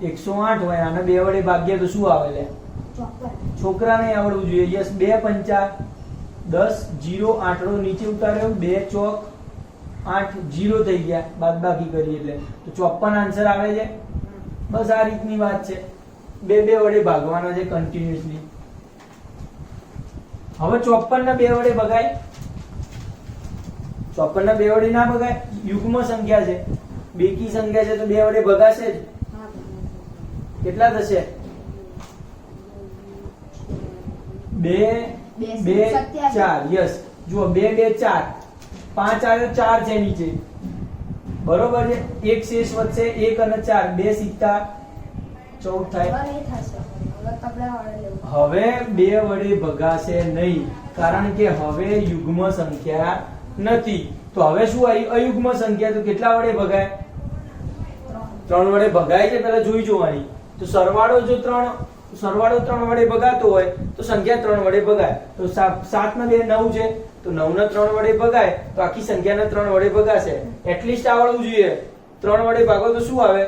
108 હોય આને 2 વડે ભાગીએ તો શું આવે? લે 54. છોકરાને આવડવું જોઈએ. યસ. 2 પંચા 10 0 આંકડો નીચે ઉતાર્યો. 2 ચોક 8 0 થઈ ગયા. બાદબાકી કરીએ એટલે તો 54 આન્સર આવે છે. બસ આ રીતની વાત છે. 2 વડે ભાગવાના છે કન્ટિન્યુઅસલી. હવે 54 ના 2 વડે ભગાય? 54 ના 2 વડે ના ભગાય. યુગ્મ સંખ્યા છે, બેકી સંખ્યા છે તો 2 વડે ભગાશે જ. હા. કેટલા થશે? 2 2 4. યસ. જુઓ 2 2 4 5 આવ્યો 4 છે નીચે. બરોબર છે. એક શેષ વધશે 1 અને 4 2 સિક્કા 14 થાય. હવે એ થશે. હવે તબલા વાળે લેવું. હવે 2 વડે ભગાશે નહીં કારણ કે હવે યુગ્મ સંખ્યા નથી. તો હવે શું આવી? અયુગ્મ સંખ્યા. તો કેટલા વડે ભગાય? 3 વડે ભગાય છે. પહેલા જોઈ જોવાની. તો સરવાળો 3 વડે ભગાતો હોય તો સંખ્યા 3 વડે ભગાય. તો 7 ના 2 9 છે તો 9 ના 3 વડે ભગાય તો આખી સંખ્યાના 3 વડે ભગાશે. એટલીસ્ટ આવડવું જોઈએ. 3 વડે ભાગો તો શું આવે?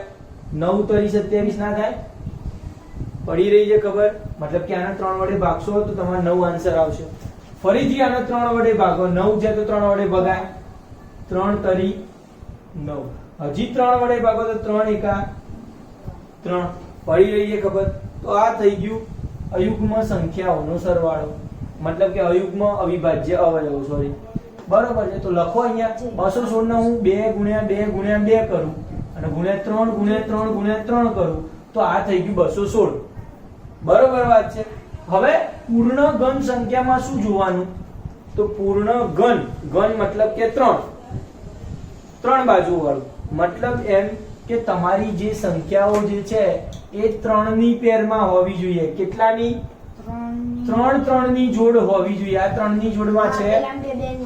9 તરી 27 ના થાય? પડી રહી છે ખબર? મતલબ કે આના 3 વડે ભાગશો તો તમારે 9 આન્સર આવશે. ફરીથી આના 3 વડે ભાગો. 9 છે તો 3 વડે ભગાય. 3 તરી 9. હજી 3 વડે ભાગો તો 3 એકા 3. પડી રહી છે ખબર? તો આ થઈ ગયું અયુગ્મ સંખ્યાઓનો સરવાળો. મતલબ કે અયુગ્મ અવિભાજ્ય અવયવો. સોરી. બરોબર છે. તો લખો અહીંયા 216 ને હું 2 ગુણ્યા 2 ગુણ્યા 2 કરું અને ગુણ્યા 3 ગુણ્યા 3 ગુણ્યા 3 કરું તો આ થઈ ગયું 216. બરોબર વાત છે. હવે પૂર્ણ ઘન સંખ્યામાં શું જોવાનું? તો પૂર્ણ ઘન, ઘન મતલબ કે 3 બાજુ વાળું. મતલબ એમ કે તમારી જે સંખ્યાઓ જે છે એ 3 ની પેરમાં હોવી જોઈએ. કેટલાની? 3 ની જોડ હોવી જોઈએ. આ 3 ની જોડમાં છે.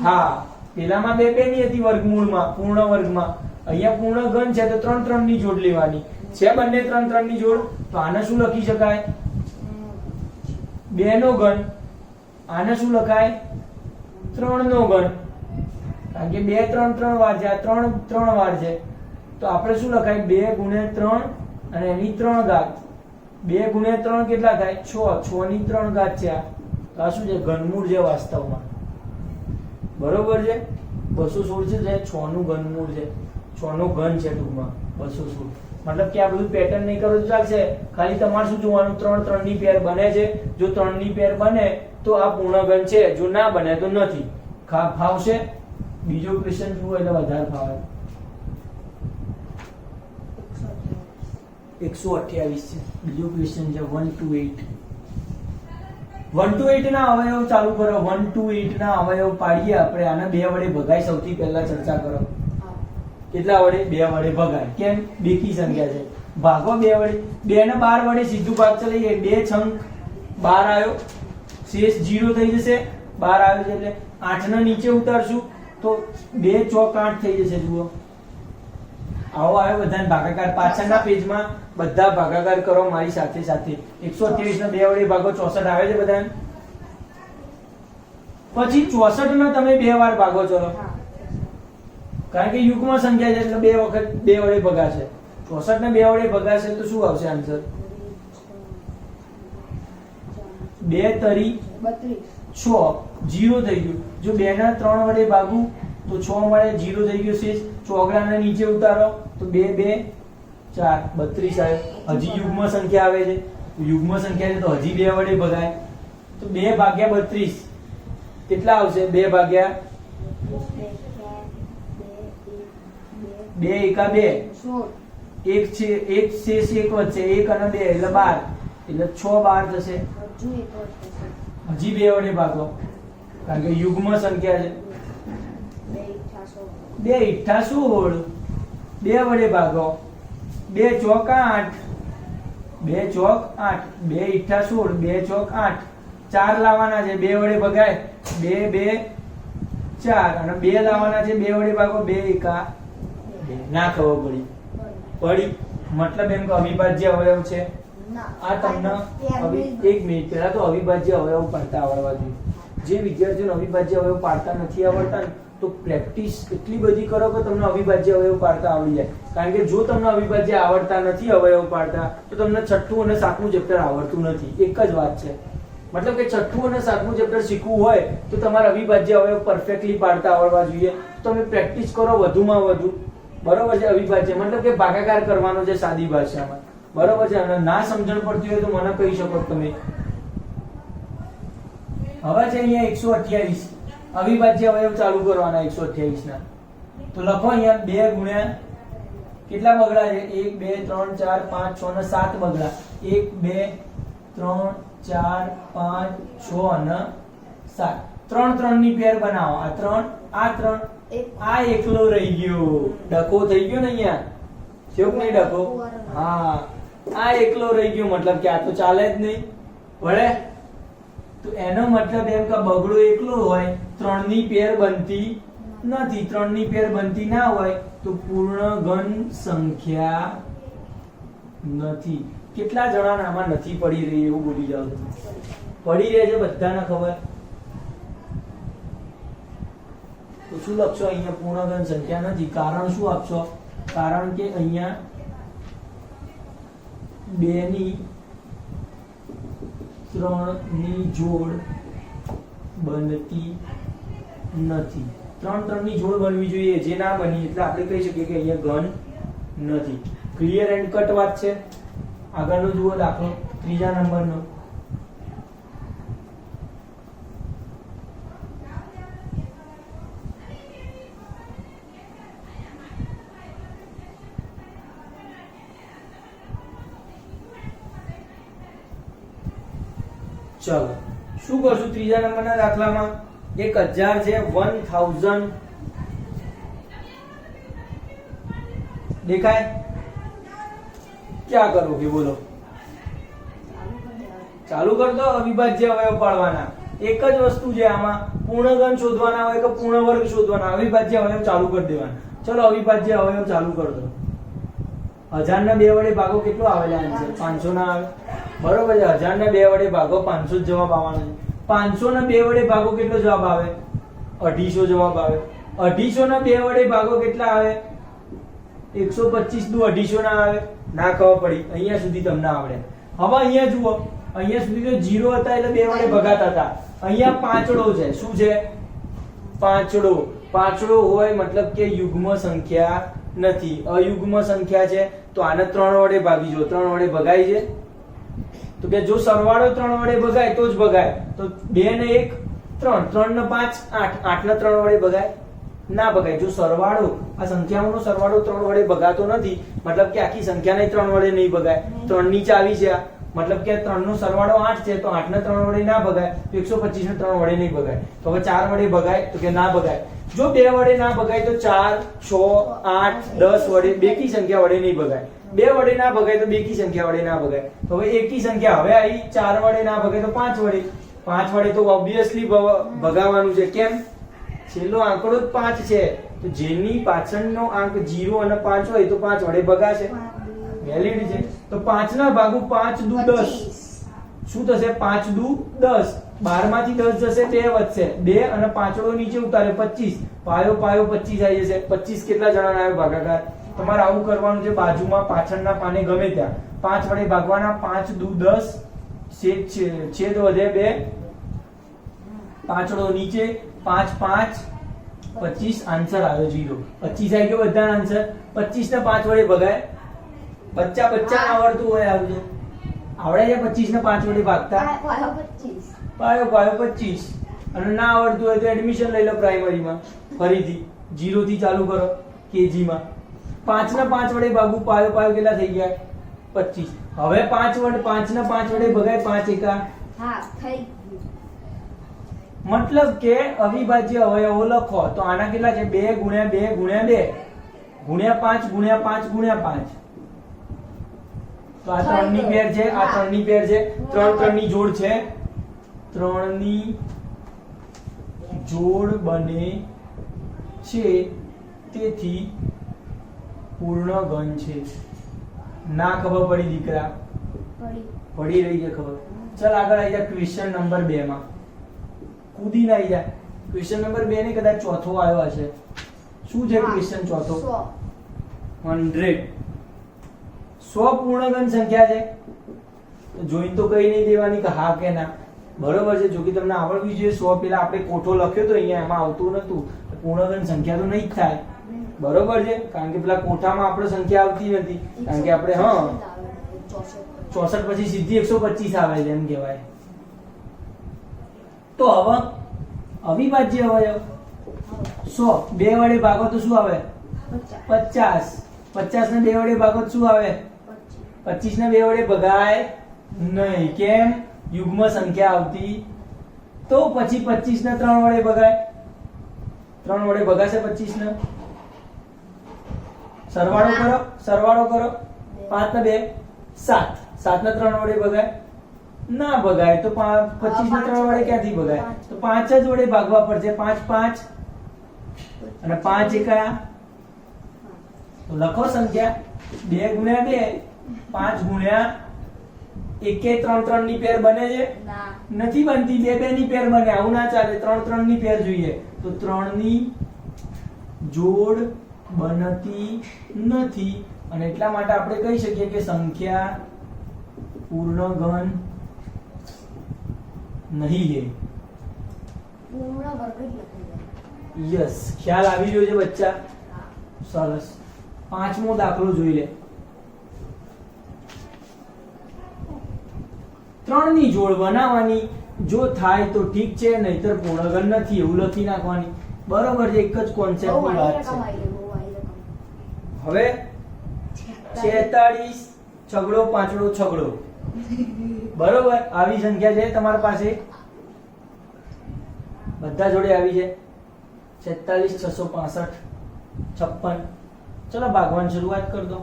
હા, પેલામાં 2 2 ની હતી વર્ગમૂળમાં, પૂર્ણ વર્ગમાં. અહીંયા પૂર્ણ ઘન છે તો 3 ની જોડ લેવાની છે. બંને 3 ની જોડ. તો આને શું લખી શકાય? 2 નો ઘન. આને શું લખાય? 3 નો ઘન. કારણ કે 2 3 3 વાર છે. આ 3 3 વાર છે તો આપણે શું લખાય? 2 ગુણ્યા 3 અને એની 3 ઘાત. 2 ગુણ્યા 3 કેટલા થાય? 6. 6 ની 3 ઘાત છે. આ શું છે? ઘનમૂળ છે વાસ્તવમાં. બરોબર છે. 216 છે 6 નું ઘનમૂળ છે. 6 નો ઘન છે ટૂંકમાં 216. મતલબ કે આ બધું પેટર્ન નહીં કરો તો ચાલશે. ખાલી તમારે શું જોવાનું? 3 3 ની પેર બને છે. જો 3 ની પેર બને તો આ પૂર્ણ ઘન છે. જો ના બને તો નથી. ફાવશે? બીજો ક્વેશ્ચન જુઓ એટલે વધારે ફાવે. 128 છે. બીજો ક્વેશ્ચન છે 1 to 8. 1 to 8 ના અવયવ ચાલુ કરો. 1 to 8 ના અવયવ પાડીએ આપણે. આના 2 વડે ભગાય. સૌથી પહેલા ચર્ચા કરો. કેટલા વડે? 2 વડે ભગાય. કેમ? બેકી સંખ્યા છે. ભાગો 2 વડે. 2 ને 12 વડે સીધું ભાગ ચલાવીએ. 2 છંક 12 આવ્યો. શેષ 0 થઈ જશે. 12 આવ્યો છે એટલે 8 ને નીચે ઉતારશું તો 2 ચોક 8 થઈ જશે. જુઓ આવો આવ્યો બધાને ભાગાકાર. પાછળના પેજમાં બધા ભાગાકાર કરો મારી સાથે સાથે. 128 ને 2 વડે ભાગો 64 આવે છે બધાને. પછી 64 ને તમે 2 વાર ભાગો. ચલો, કારણ કે યુગ્મ સંખ્યા છે એટલે 2 વખત 2 વડે ભગાશે. 64 ને 2 વડે ભગાશે તો શું આવશે આન્સર? 2 તરી 32. 6 0 થઈ ગયું. જો 2 ના 3 વડે ભાગું તો 6 મળે, 0 થઈ ગયું શેષ. ચોગડાને નીચે ઉતારો તો 2 2 4 32 આવે. હજી યુગ્મ સંખ્યા આવે છે. યુગ્મ સંખ્યા છે તો હજી 2 વડે ભગાય તો 2 ભાગ્યા 32 કેટલા આવશે? 2 ભાગ્યા 2 એકા 2 એક છે, એક શેષ એક વચ્ચે 1 અને 2 એટલે 12 એટલે 6 12 થશે. હજી 2 વડે ભાગો કારણ કે યુગ્મ સંખ્યા છે. 2 ઈઠ્ઠા 16 2 વડે ભાગો 2 ચોક 8 2 ચોક 8 2 ઈઠ્ઠા 16 2 ચોક 8 4 લાવવાના છે 2 વડે ભગાય 2 2 4 અને 2 લાવવાના છે 2 વડે ભાગો 2 એકા 2. ના ખબર પડી મતલબ એમ કે અવિભાજ્ય અવયવ છે. આ તમને એક મિનિટ પહેલા તો અવિભાજ્ય અવયવ પાડતા આવડવા જોઈએ. જે વિદ્યાર્થીઓને અવિભાજ્ય અવયવ પાડતા નથી આવડતા ને તો પ્રેક્ટિસ એટલી બધી કરો કે તમને અવિભાજ્ય અવયવ પાડતા આવડી જાય. કારણ કે જો તમને અવિભાજ્ય આવડતા નથી અવયવ પાડતા તો તમને છઠ્ઠું અને સાતમું ચેપ્ટર આવડતું નથી. એક જ વાત છે. મતલબ કે છઠ્ઠું અને સાતમું ચેપ્ટર શીખવું હોય તો તમારે અવિભાજ્ય અવયવ પરફેક્ટલી પાડતા આવડવા જોઈએ. તમે પ્રેક્ટિસ કરો વધુમાં વધુ. બરોબર છે? અવિભાજ્ય મતલબ કે ભાગાકાર કરવાનો છે સાદી ભાષામાં. બરોબર છે? અને ના સમજણ પડતી હોય તો મને કહી શકો તમે. હવે છે અહીંયા 128 અવિભાજ્ય અવયવ ચાલુ કરવાના 128 ના. તો લખો અહીંયા 2 ગુણ્યા કેટલા બગડા છે? 1 2 3 4 5 6 અને 7 બગડા. 1 2 3 4 5 6 અને 7. 3 3 ની પેર બનાવો. આ 3 આ 3 આ એકલો રહી ગયો. ડકો થઈ ગયો ને અહીંયા. કેવું નહીં ડકો? હા આ એકલો રહી ગયો મતલબ કે આ તો ચાલે જ નહીં. વળે તો એનો મતલબ એમ કે બગડો એકલો હોય 3 ની પેર બનતી નથી. 3 ની પેર બનતી ના હોય તો પૂર્ણ ઘન સંખ્યા નથી. કેટલા જણા આમાં નથી પડી રહી એવું બોલી જાવ છો? પડી રહે છે બધાને ખબર. તો શું લખશો અહીંયા? પૂર્ણ ઘન સંખ્યા નથી. કારણ શું આપશો? કારણ કે અહીંયા 2 ની 3 ની જોડ બનતી નથી. 3 3 ની જોડ બનવી જોઈએ, જે ના બની એટલે આપણે કહી શકીએ કે અહીંયા ઘન નથી. ક્લિયર એન્ડ કટ વાત છે. આગળનો જુઓ દાખલો ત્રીજા નંબરનો. ચલો શું કરશું ત્રીજા નંબરના દાખલામાં? 1000 છે 1000 દેખાય? क्या करोगे बोलो? ચાલુ કર દો. અવિભાજ્ય અવયવ પાડવાના. એક જ વસ્તુ છે આમાં. પૂર્ણઘન શોધવાના હોય કે પૂર્ણ વર્ગ શોધવાના. અવિભાજ્ય અવયવ ચાલુ કરી દેવાના. ચલો અવિભાજ્ય અવયવ ચાલુ કર દો. 1000 ના 2 વડે ભાગો કેટલો આવેલા આન્સર? 500 ના આવે. બરોબર છે? 1000 ના 2 વડે ભાગો 500 જ જવાબ આવવાનો છે. 500 ના 2 વડે ભાગો કેટલો જવાબ આવે? 250 જવાબ આવે. 250 ના 2 વડે ભાગો કેટલા આવે? 125 દુ 250 ના આવે. ના ખબર પડી. અહીંયા સુધી તમને આવડે. હવે અહીંયા જુઓ. અહીંયા સુધી તો 0 હતા એટલે 2 વડે ભગાતા હતા. અહીંયા પાંચડો છે. શું છે? પાંચડો. પાંચડો હોય મતલબ કે યુગ્મ સંખ્યા નથી, અયુગ્મ સંખ્યા છે. તો આને 3 વડે ભાગી જો. 3 વડે ભગાય છે તો કે જો સરવાળો 3 વડે ભગાય તો જ ભગાય. તો 2 ને 1 3, 3 ને 5 8, 8 ને 3 વડે ભગાય? ના ભગાય. જો સરવાળો આ સંખ્યાઓનો સરવાળો 3 વડે ભગાતો નથી મતલબ કે આખી સંખ્યાને 3 વડે નહીં ભગાય. 3 ની ચાવી છે આ મતલબ કે 3 નો સરવાળો 8 છે તો 8 ને 3 વડે ના ભગાય. તો 125 ને 3 વડે નહીં ભગાય. તો હવે 4 વડે ભગાય? તો કે ના ભગાય. જો 2 વડે ના ભગાય તો 4 6 8 10 વડે બેકી સંખ્યા વડે નહીં ભગાય. 2 વડે ના ભગાય તો બેકી સંખ્યા વડે ના ભગાય. તો હવે એકી સંખ્યા હવે આવી 4 વડે ના ભગાય તો 5 વડે. 5 વડે તો ઓબ્વિયસલી ભગાવવાનું છે. કેમ? છેલ્લો આંકડો જ 5 છે. તો જેની પાછળનો આંક 0 અને 5 હોય તો 5 વડે ભગાશે. વેલિડ છે. તો 5 ના ભાગુ 5 દુ 10. શું થશે? 5 દુ 10. 12 માંથી 10 જશે 2 વધશે. 2 અને પાંચડો નીચે ઉતારે 25. પાયો પાયો 25 આવી જશે. 25 કેટલા જણાને આવે ભાગાકાર? તમારે આવું કરવાનું છે. બાજુમાં પાછળના પાને ગમે ત્યાં 5 વડે ભાગવાના. 5 દુ 10. છેદ વધે 2. પાંચડો નીચે 5 5 25 આન્સર આવ્યો 0. 25 આવી ગયો બધાનો આન્સર. 25 ને 5 વડે ભગાય. બચ્ચા આવડતું હોય આવજો. આવડે છે 25 ને 5 વડે ભાગતા? પાયો 25. પાયો 25. અને ના આવડતું હોય તો એડમિશન લઈ લો પ્રાઇમરીમાં. ફરીથી 0 થી ચાલુ કરો કેજી માં. 5 ને 5 વડે ભાગવું પાયો કેટલા થઈ ગયા? 25. હવે 5 ને 5 વડે ભગાય 5 એકા. હા થઈ ગયું. મતલબ કે અવિભાજ્ય અવયવો લખો તો આના કેટલા છે? 2 ગુણ્યા 2 ગુણ્યા 2 ગુણ્યા 5 ગુણ્યા 5 ગુણ્યા 5. તો આ 3 ની પેર છે, આ 3 ની પેર છે, 3 ની જોડ છે. 3 ની જોડ બને છે, તેથી પૂર્ણ ઘન છે. ના ખબર પડી દીકરા? પડી રહી છે ખબર. ચલ આગળ આવી જા ક્વેશ્ચન નંબર 2 માં. કૂદી ના આવી જા. ક્વેશ્ચન નંબર 2 ને કદાચ ચોથો આવ્યો હશે. શું છે ક્વેશ્ચન ચોથો? 100. 100 પૂર્ણઘન સંખ્યા છે. તો જોઈને તો કઈ નહીં દેવાની કે હા કે ના. બરોબર છે. જો કે તમને આવડવી જોઈએ. 100 પેલા આપણે કોઠો લખ્યો તો અહીંયા એમાં આવતું નતું. પૂર્ણઘન સંખ્યા તો નહીં જ થાય. બરોબર છે. કારણ કે પેલા કોઠામાં આપણે સંખ્યા આવતી નથી. કારણ કે આપણે 64 પછી સીધી 125 આવે છે એમ કહેવાય. તો હવે અવિભાજ્ય અવયવ 100 2 વડે ભાગો તો શું આવે? 50. 50 ને 2 વડે ભાગો તો શું આવે? 25 ને 2 વડે ભગાય નહીં. કેમ? યુગ્મ સંખ્યા આવતી. તો પછી 25 ને 3 વડે ભગાય. 3 વડે ભગાશે 25 ને. સરવાળો કરો 5 ને 2 7. 7 ને 3 વડે ભગાય? ના ભગાય. તો 25 ને 3 વડે ક્યાંથી ભગાય? તો 5 જ વડે ભાગવા પડશે. 5 5 અને 5 એકા. તો લખો સંખ્યા 2 ગુણ્યા 2 5 ગુણ્યા 1 3 ની પેર બને છે? નથી બનતી. 2 2 ની પેર બને. આવું ના ચાલે. 3 3 ની પેર જોઈએ. તો 3 ની જોડ બનતી નથી અને એટલા માટે આપણે કહી શકીએ કે સંખ્યા પૂર્ણ ઘન નહીં છે. પૂર્ણ વર્ગ જ લખી દે. યસ, ખ્યાલ આવી રહ્યો છે બચ્ચા? સરસ. 5મો દાખલો જોઈ લે. 3 ની જોડ બનાવવાની. જો થાય તો ઠીક છે, નહીતર પૂર્ણઘન નથી એવું લખી નાખવાની. બરોબર છે. એક જ કોન્સેપ્ટ ની વાત છે. હવે 46 છગડો પાંચડો છગડો. બરોબર. આવી સંખ્યા છે તમારી પાસે? બધા જોડે આવી છે. 46 665 56. ચલો ભાગવાની શરૂઆત કરી દો.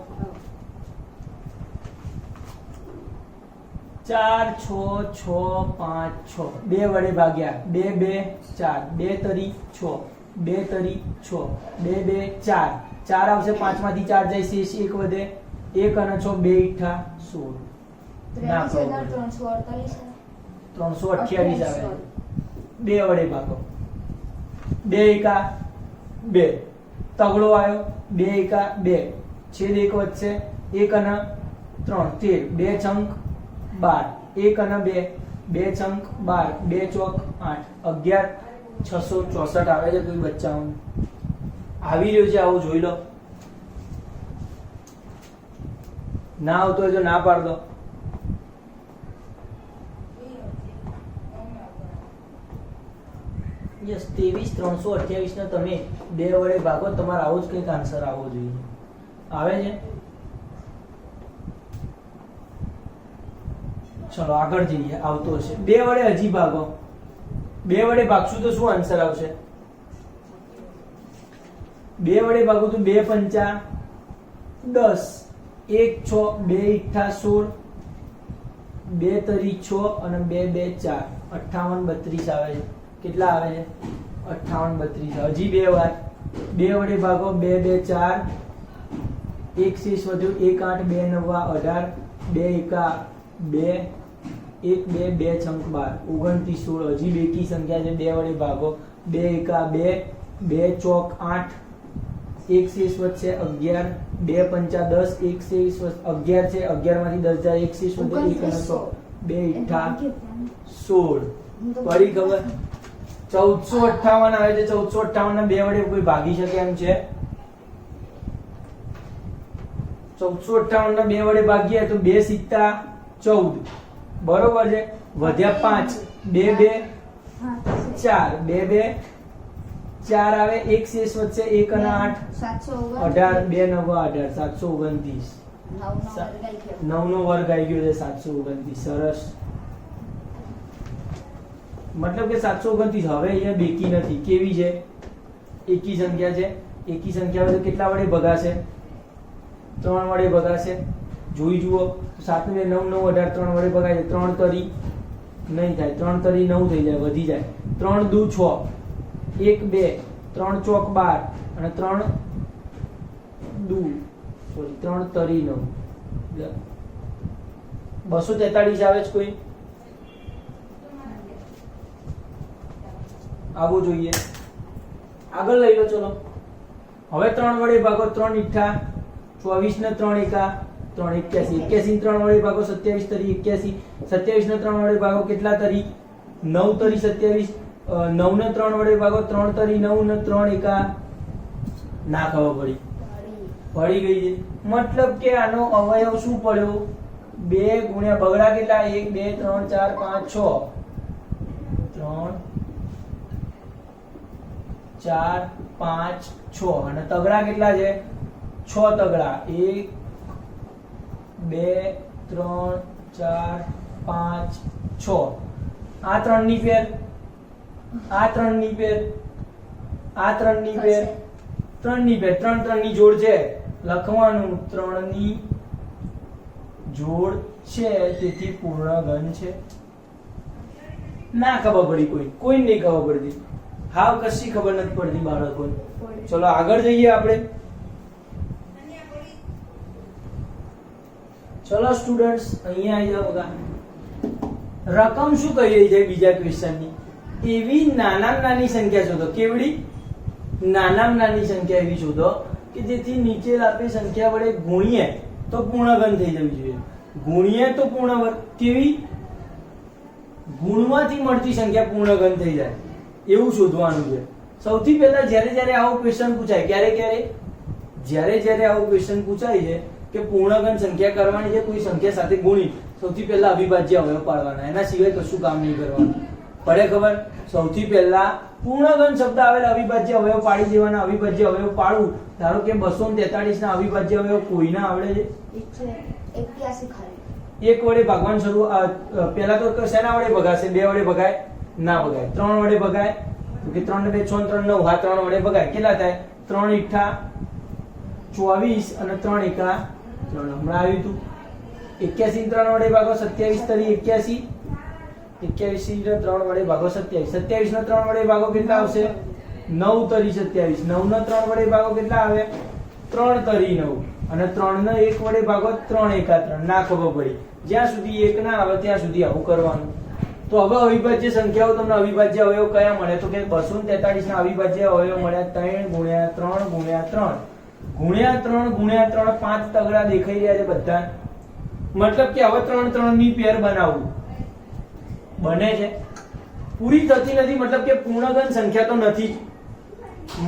4 6 6 5 6. 2 વડે ભાગ્યા. 2 2 4. 2 તરી 6. 2 તરી 6. 2 2 4. 4 આવશે. 5 માંથી 4 જાય શેષ 1 વધે. 1 અને 6 2 ઈઠા 16. ના 328 આવે. 2 વડે ભાગો. 2 એકા 2. તગડો આવ્યો. 2 એકા 2. છેદ 1 વધશે. 1 અને 3 13. 2 છંક 12. 1 અને 2 2 છંક 12. 2 ચોક 8. 11 664 આવે છે. કોઈ બચ્ચાઓને આવી રહ્યું છે? આવું જોઈ લો. ના આવતો હોય તો ના પાડ દો. યસ. 23 328 ને તમે 2 વડે ભાગો. તમારે આવો જ કંઈક આન્સર આવવો જોઈએ. આવે છે? ચલો આગળ જઈએ. આવતો હશે. 2 વડે હજી ભાગો. 2 વડે ભાગશું તો શું આન્સર આવશે? 2 વડે ભાગો તો 2 પંચા 10. 1 6. 2 ઈઠા 16. 2 તરી 6 અને 2 2 4. 58 32 આવે છે. કેટલા આવે છે? 58 32. હજી 2 વાર. 2 વડે ભાગો. 2 2 4. 1 શેષ વધ્યો. 1 8 2 9 18. 2 એકા 2. 1 2 2 છંક 12. 29 16. હજી બેકી સંખ્યા છે. 2 વડે ભાગો. 2 એકા 2. 2 ચોક 8. 1 શેષ વધશે 11. 2 પંચા 10. 1 શેષ 11 છે. 11 માંથી 10 જાય. 1 શેષ વધે 1 અને 6. 2 ઈઠા 16. પડી ખબર? 1458 આવે છે. 1458 ને 2 વડે કોઈ ભાગી શકે એમ છે? 1458 ને 2 વડે ભાગીએ તો 2 સિત્તા 14, બરોબર છે. વધ્યા 5, 2 2 4, 2 2 4 આવે, એક શેષ વધશે 1 અને 8 18, 2 9 18, 729. 9 નો વર્ગ આવી ગયો છે 729. સરસ. મતલબ કે 729 હવે અહીંયા બેકી નથી. કેવી છે? એકી સંખ્યા છે. એકી સંખ્યા હોય તો કેટલા વડે ભગાશે? 3 વડે ભગાશે. જોઈ જુઓ. 7 ને 9 9 18, 3 વડે ભગાય છે. 3 તરી નહીં થાય. 3 તરી 9 થઈ જાય, વધી જાય. 3 દુ 6, 1 2, 3 ચોક 12 અને 3 દુ સોરી 3 તરી 9, 243 આવે છે. કોઈ આવું જોઈએ. આગળ લઈ લો. ચલો હવે 3 વડે ભાગો. 3 ઈઠા 24 ને 3 એકા 3 81, 81 ને 3 વડે ભાગો 27 તરી 81, 27 ને 3 વડે ભાગો કેટલા તરી? 9 તરી 27, 9 ને 3 વડે ભાગો 3 તરી 9 ને 3 એકા ના ખબર પડી ગઈ છે. મતલબ કે આનો અવયવ શું પડ્યો? 2 ગુણ્યા બગડા કેટલા? 1 2 3 4 5 6, 3 4 5 6 અને તગડા કેટલા છે? 6 તગડા. 1 2 3 4 5 6. આ 3 ની પેર, આ 3 ની પેર, આ 3 ની પેર, 3 ની પેર, 3 3 ની જોડ છે. લખવાનું 3 ની જોડ છે, તેથી પૂર્ણ ઘન છે. ના ખબર પડી. કોઈ નહીં ખબર પડતી. હાવ કશી ખબર નથી પડતી બાળકોને. ચલો આગળ જઈએ આપણે. ચલો સ્ટુડન્ટ્સ અહીંયા આવી જાઓ. બગા રકમ શું કહી રહી છે બીજા ક્વેશ્ચનની? એવી નાનામાં નાની સંખ્યા શોધો. કેવડી? નાનામાં નાની સંખ્યા એવી શોધો કે જેથી નીચે આપેલી સંખ્યા વડે ગુણીએ તો પૂર્ણઘન થઈ જવી જોઈએ. ગુણીએ તો પૂર્ણ વર્ગ. કેવી? ગુણવાથી મળતી સંખ્યા પૂર્ણઘન થઈ જાય એવું શોધવાનું છે. સૌથી પહેલા જ્યારે આવો ક્વેશ્ચન પૂછાય, જ્યારે આવો ક્વેશ્ચન પૂછાય છે કે પૂર્ણઘન સંખ્યા કરવાની છે કોઈ સંખ્યા સાથે ગુણી, સૌથી પહેલા અવિભાજ્ય અવયવ પાડવાના. એના સિવાય કશું કામ નહીં કરવાનું. પડે ખબર? સૌથી પહેલા પૂર્ણઘન શબ્દ આવેલ અવિભાજ્ય અવયવ પાડી દેવાના. અવિભાજ્ય અવયવ પાડવું. ધારો કે 243 ના અવિભાજ્ય અવયવ કોઈના આવડે છે? 81 ખાલી. 1 વડે ભાગવાનું શરૂ. પહેલા તો શેના વડે ભગાશે? 2 વડે ભગાય? ના ભગાય. 3 વડે ભગાય? તો કે 3 ને 2 6 3 9. હા 3 વડે ભગાય. કેટલા થાય? 3 ઈઠા 24 અને 3 એકા 3. હમણાં આવ્યું હતું. 81 ને 3 વડે ભાગો 27 તરી 81, 81 ને 3 વડે ભાગો 27, 27 ને 3 વડે ભાગો કેટલા આવશે? 9 તરી 27, 9 ને 3 વડે ભાગો કેટલા આવે? 3 તરી 9 અને 3 ને 1 વડે ભાગો 3 એકા 3. ના ખબર પડી. જ્યાં સુધી 1 ના આવે ત્યાં સુધી આવું કરવાનું. તો હવે અવિભાજ્ય સંખ્યાઓ તમને અવિભાજ્ય અવયવ કયા મળે? તો કે 243 ના અવિભાજ્ય અવયવ મળ્યા 3 ગુણ્યા 3 ગુણ્યા 3 ગુણ્યા 3 ગુણ્યા 3. 5 તગડા દેખાઈ રહ્યા છે બધા. મતલબ કે હવે 3 3 ની પેર બનાવવું બને છે. પૂરી થતી નથી. મતલબ કે પૂર્ણઘન સંખ્યા તો નથી જ.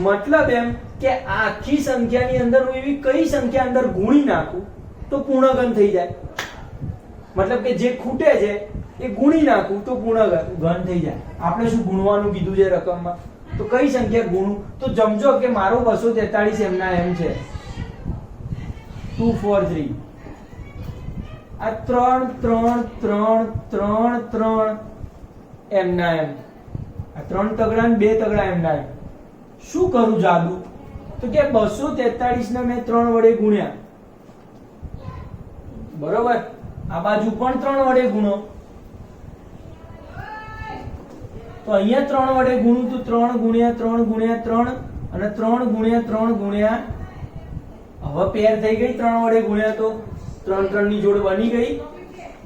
મતલબ એમ કે આખી સંખ્યાની અંદર હું એવી કઈ સંખ્યા અંદર ગુણી નાખું તો પૂર્ણઘન થઈ જાય. મતલબ કે જે ખૂટે છે એ ગુણી નાખું તો પૂર્ણઘન થઈ જાય. આપણે શું ગુણવાનું કીધું છે રકમમાં? તો કઈ સંખ્યા ગુણું? તો સમજો કે મારો 243 એમના એમ છે. 2 4 3. આ 3 3 3 3 3 એમના એમ. આ 3 તગડા ને 2 તગડા એમના એમ. શું કરું જાદુ? તો કે 243 ને મેં 3 વડે ગુણ્યા. બરોબર? આ બાજુ પણ 3 વડે ગુણો. તો અહીંયા 3 વડે ગુણું તો 3 ગુણ્યા 3 ગુણ્યા 3 અને 3 ગુણ્યા 3 ગુણ્યા. હવે પેર થઈ ગઈ. 3 વડે ગુણ્યા તો 3 3 ની જોડ બની ગઈ.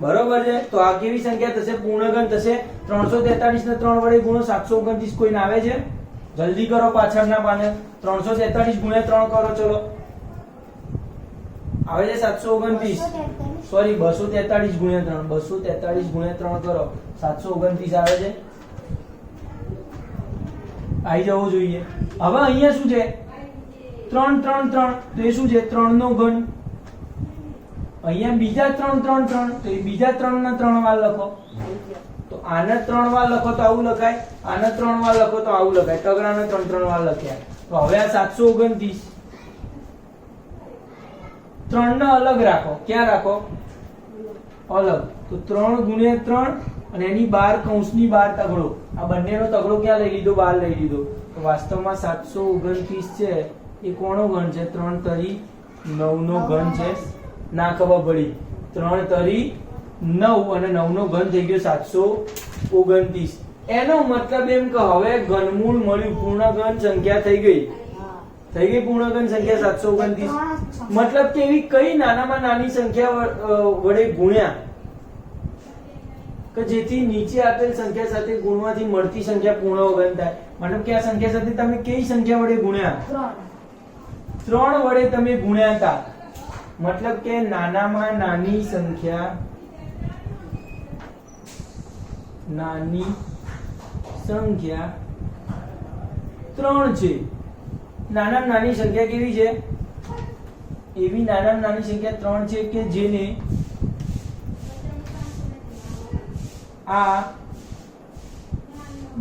બરોબર છે? તો આ કેવી સંખ્યા થશે? પૂર્ણઘન થશે. 343 ને 3 વડે ગુણો 729. કોઈને આવે છે? જલ્દી કરો પાછળના પાને. 343 ગુણ્યા 3 કરો. ચલો આવે છે 729. સોરી 243 ગુણ્યા 3. 243 ગુણ્યા 3 કરો 729 આવે છે. આવી જવું જોઈએ. હવે અહીંયા શું છે 3 3 3 તો એ શું છે 3 નો ઘન. અહીંયા બીજા 3 3 3 તો એ બીજા 3 ના 3 વાર લખો. તો આને 3 વાર લખો તો આવું લખાય, આને 3 વાર લખો તો આવું લખાય. તગડાને 3 3 વાર લખ્યા. તો હવે આ 729 3 ને અલગ રાખો. ક્યાં રાખો? અલગ. તો 3 ગુણ્યા 3 અને એની 12 કૌંસની 12 તગડો. આ બંનેનો તગડો ક્યાં લઈ લીધો? 12 લઈ લીધો. તો વાસ્તવમાં 729 છે એ કોનો ઘન છે? 3 તરી 9 નો ઘન છે. ના ખબર પડી. 3 તરી 9 અને 9 નો ઘન થઈ ગયો 729. એનો મતલબ એમ કે હવે ઘનમૂળ મળ્યું, પૂર્ણઘન સંખ્યા થઈ ગઈ. થઈ ગઈ પૂર્ણઘન સંખ્યા 729. મતલબ કે એવી કઈ નાનામાં નાની સંખ્યા વડે ગુણ્યા કે જેથી નીચે આપેલ સંખ્યા સાથે ગુણવાથી મળતી સંખ્યા પૂર્ણઘન થાય. મતલબ કે આ સંખ્યા સાથે તમે કઈ સંખ્યા વડે ગુણ્યા? 3 વડે તમે ગુણ્યા હતા. મતલબ કે નાનામાં નાની સંખ્યા નાની સંખ્યા 3 છે. નાનામાં નાની સંખ્યા કેવી છે? એવી નાનામાં નાની સંખ્યા 3 છે કે જેને આ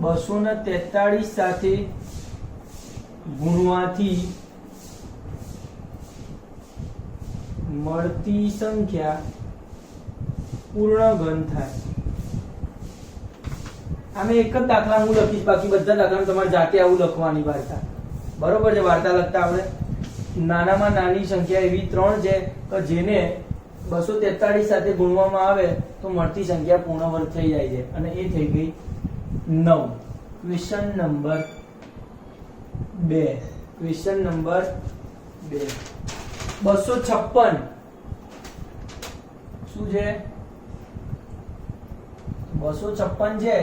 243 સાથે ગુણવાથી મળતી સંખ્યા પૂર્ણઘન થાય. આમે એક જ દાખલા હું લખીશ, બાકી બધા દાખલા તમારે જાતે આવું લખવાની વાર્તા. બરોબર છે? વાર્તા લખતા આપણે નાનામાં નાની સંખ્યા એવી 3 છે કે જેને 243 સાથે ગુણવામાં આવે તો મળતી સંખ્યા પૂર્ણ વર્ગ થઈ જાય છે. અને એ થઈ ગઈ 9. Question number 2. Question number 2. 256 શું છે? 256 છે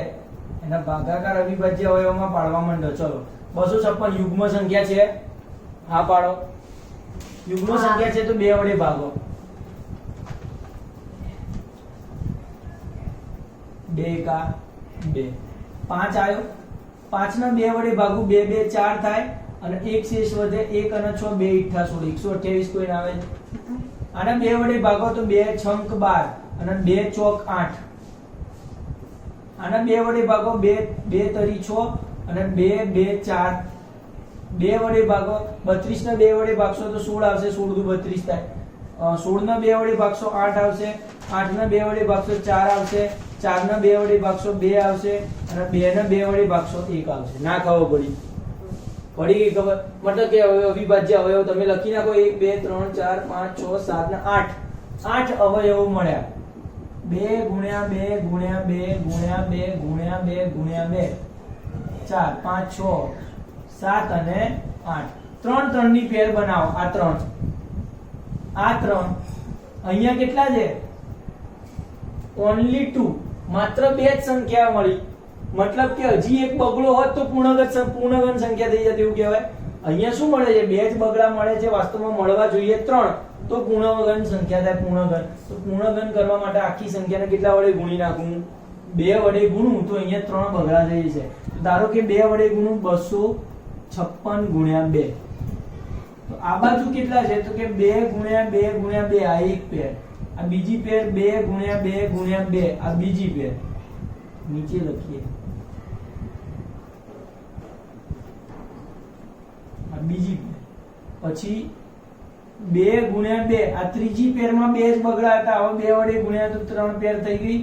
એના ભાગાકાર અવિભાજ્ય અવયવમાં પાડવા માંડો. ચલો 256 યુગ્મ સંખ્યા છે. હા પાડો. યુગ્મ સંખ્યા છે તો 2 વડે ભાગો. 2 કા 2. 5 આવ્યો. 5 ના 2 વડે ભાગું 2 2 4 થાય અને 1 શેષ વધે. 1 અને 6 2 ઈઠા 16 128 કોઈને આવે છે? આના 2 વડે ભાગો તો 2 છંક 12 અને 2 ચોક 8. આના 2 વડે ભાગો 2 2 તરી 6 અને 2 2 4. 2 વડે ભાગો 32 ના 2 વડે ભાગશો તો 16 આવશે. 16 દુ 32 થાય. 16 ના 2 વડે ભાગશો 8 આવશે. 8 ના 2 વડે ભાગશો 4 આવશે. 4 ના 2 વડે ભાગશો 2 આવશે અને 2 ના 2 વડે ભાગશો 1 આવશે. ના ખબર પડી? પડી ગઈ ખબર? મતલબ કે અવિભાજ્ય અવયવ તમે લખી નાખો 1 2 3 4 5 6 7 ને 8. 8 અવયવો મળ્યા. 2 ગુણ્યા 2 ગુણ્યા 2 ગુણ્યા 2 ગુણ્યા 2 ગુણ્યા 2 4 5 6 7 અને 8. 3 3 ની પેર બનાવો. આ 3 આ 3 અહીંયા કેટલા છે? ઓન્લી 2. માત્ર 2 જ સંખ્યા મળી. મતલબ કે હજી એક બગડો હોત તો પૂર્ણઘન સંખ્યા થઈ જતી એવું કહેવાય. અહીંયા શું મળે છે? 2 જ બગડા મળે છે. વાસ્તવમાં મળવા જોઈએ 3 તો પૂર્ણઘન સંખ્યા થાય. પૂર્ણઘન તો પૂર્ણઘન કરવા માટે આખી સંખ્યાને કેટલા વડે ગુણી નાખું? 2 વડે ગુણું તો અહીંયા 3 બગડા થઈ છે. ધારો કે 2 વડે ગુણું 256 ગુણ્યા 2. તો આ બાજુ કેટલા છે? તો કે 2 ગુણ્યા 2 ગુણ્યા 2 આ એક પેર. આ બીજી પેર 2 ગુણ્યા 2 ગુણ્યા 2 આ બીજી પેર. નીચે લખીએ આ બીજી પેર. પછી 2 ગુણ્યા 2 આ ત્રીજી પેરમાં 2 જ બગડા હતા. હવે 2 વડે ગુણ્યા તો 3 પેર થઈ ગઈ.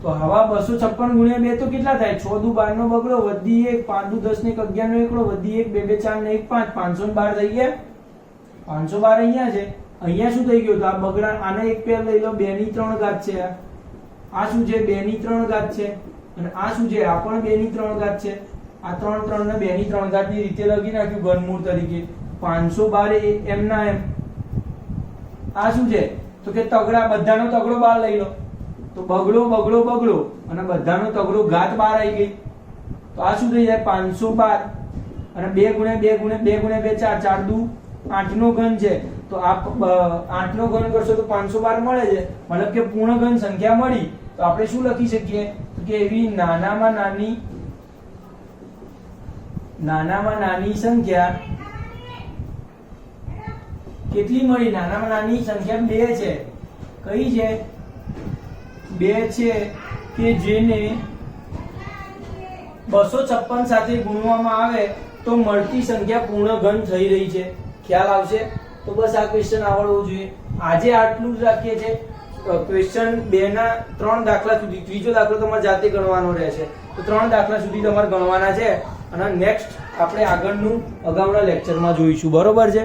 તો હવા 256 ગુણ્યા 2 તો કેટલા થાય? 6 દુ 12 નો બગડો વધી 1 5 દુ 10 ને 11 નો એકડો વધી 1 2 2 4 ને 1 5 512 થઈ ગયા. 512 અહીંયા છે. અહીંયા શું થઈ ગયું? તો આ બગડા આને એક પેર લઈ લો. 2 ની 3 ઘાત છે. આ શું છે? 2 ની 3 ઘાત છે. અને આ શું છે? આ પણ 2 ની 3 ઘાત છે. આ 3 3 ને 2 ની 3 ઘાત ની રીતે લખી નાખ્યું ઘનમૂળ તરીકે. 512 એમના એમ. આ શું છે? તો કે તગડા બધાનો તગડો 12 લઈ લો. તો બગડો બગડો બગડો અને બધાનો તગડો ઘાત 12 આવી ગઈ. તો આ શું થઈ જાય? 512 અને 2 ગુણ્યા 2 ગુણ્યા 2 ગુણ્યા 2 4 4 દુ 8 નો ઘન છે. તો આ 8 નો ઘન કરશો તો 512 મળે છે. મતલબ કે પૂર્ણઘન સંખ્યા મળી. તો આપણે શું લખી શકીએ? તો કે એવી નાનામાં નાની નાનામાં નાની સંખ્યા કેટલી મળી? નાનામાં નાની સંખ્યા 2 છે. કઈ છે? 2 છે કે જેને 256 સાથે ગુણવામાં આવે તો મળતી સંખ્યા પૂર્ણ ઘન થઈ રહી છે. ખ્યાલ આવશે? તો બસ આ ક્વેશ્ચન આવડવું જોઈએ. આજે આટલું જ રાખીએ છીએ. ક્વેશ્ચન 2 ના 3 દાખલા સુધી, ત્રીજો દાખલો તમારે જાતે ગણવાનો રહેશે. તો 3 દાખલા સુધી તમારે ગણવાના છે અને નેક્સ્ટ આપણે આગળનું અગાઉના લેક્ચરમાં જોઈશું. બરોબર છે?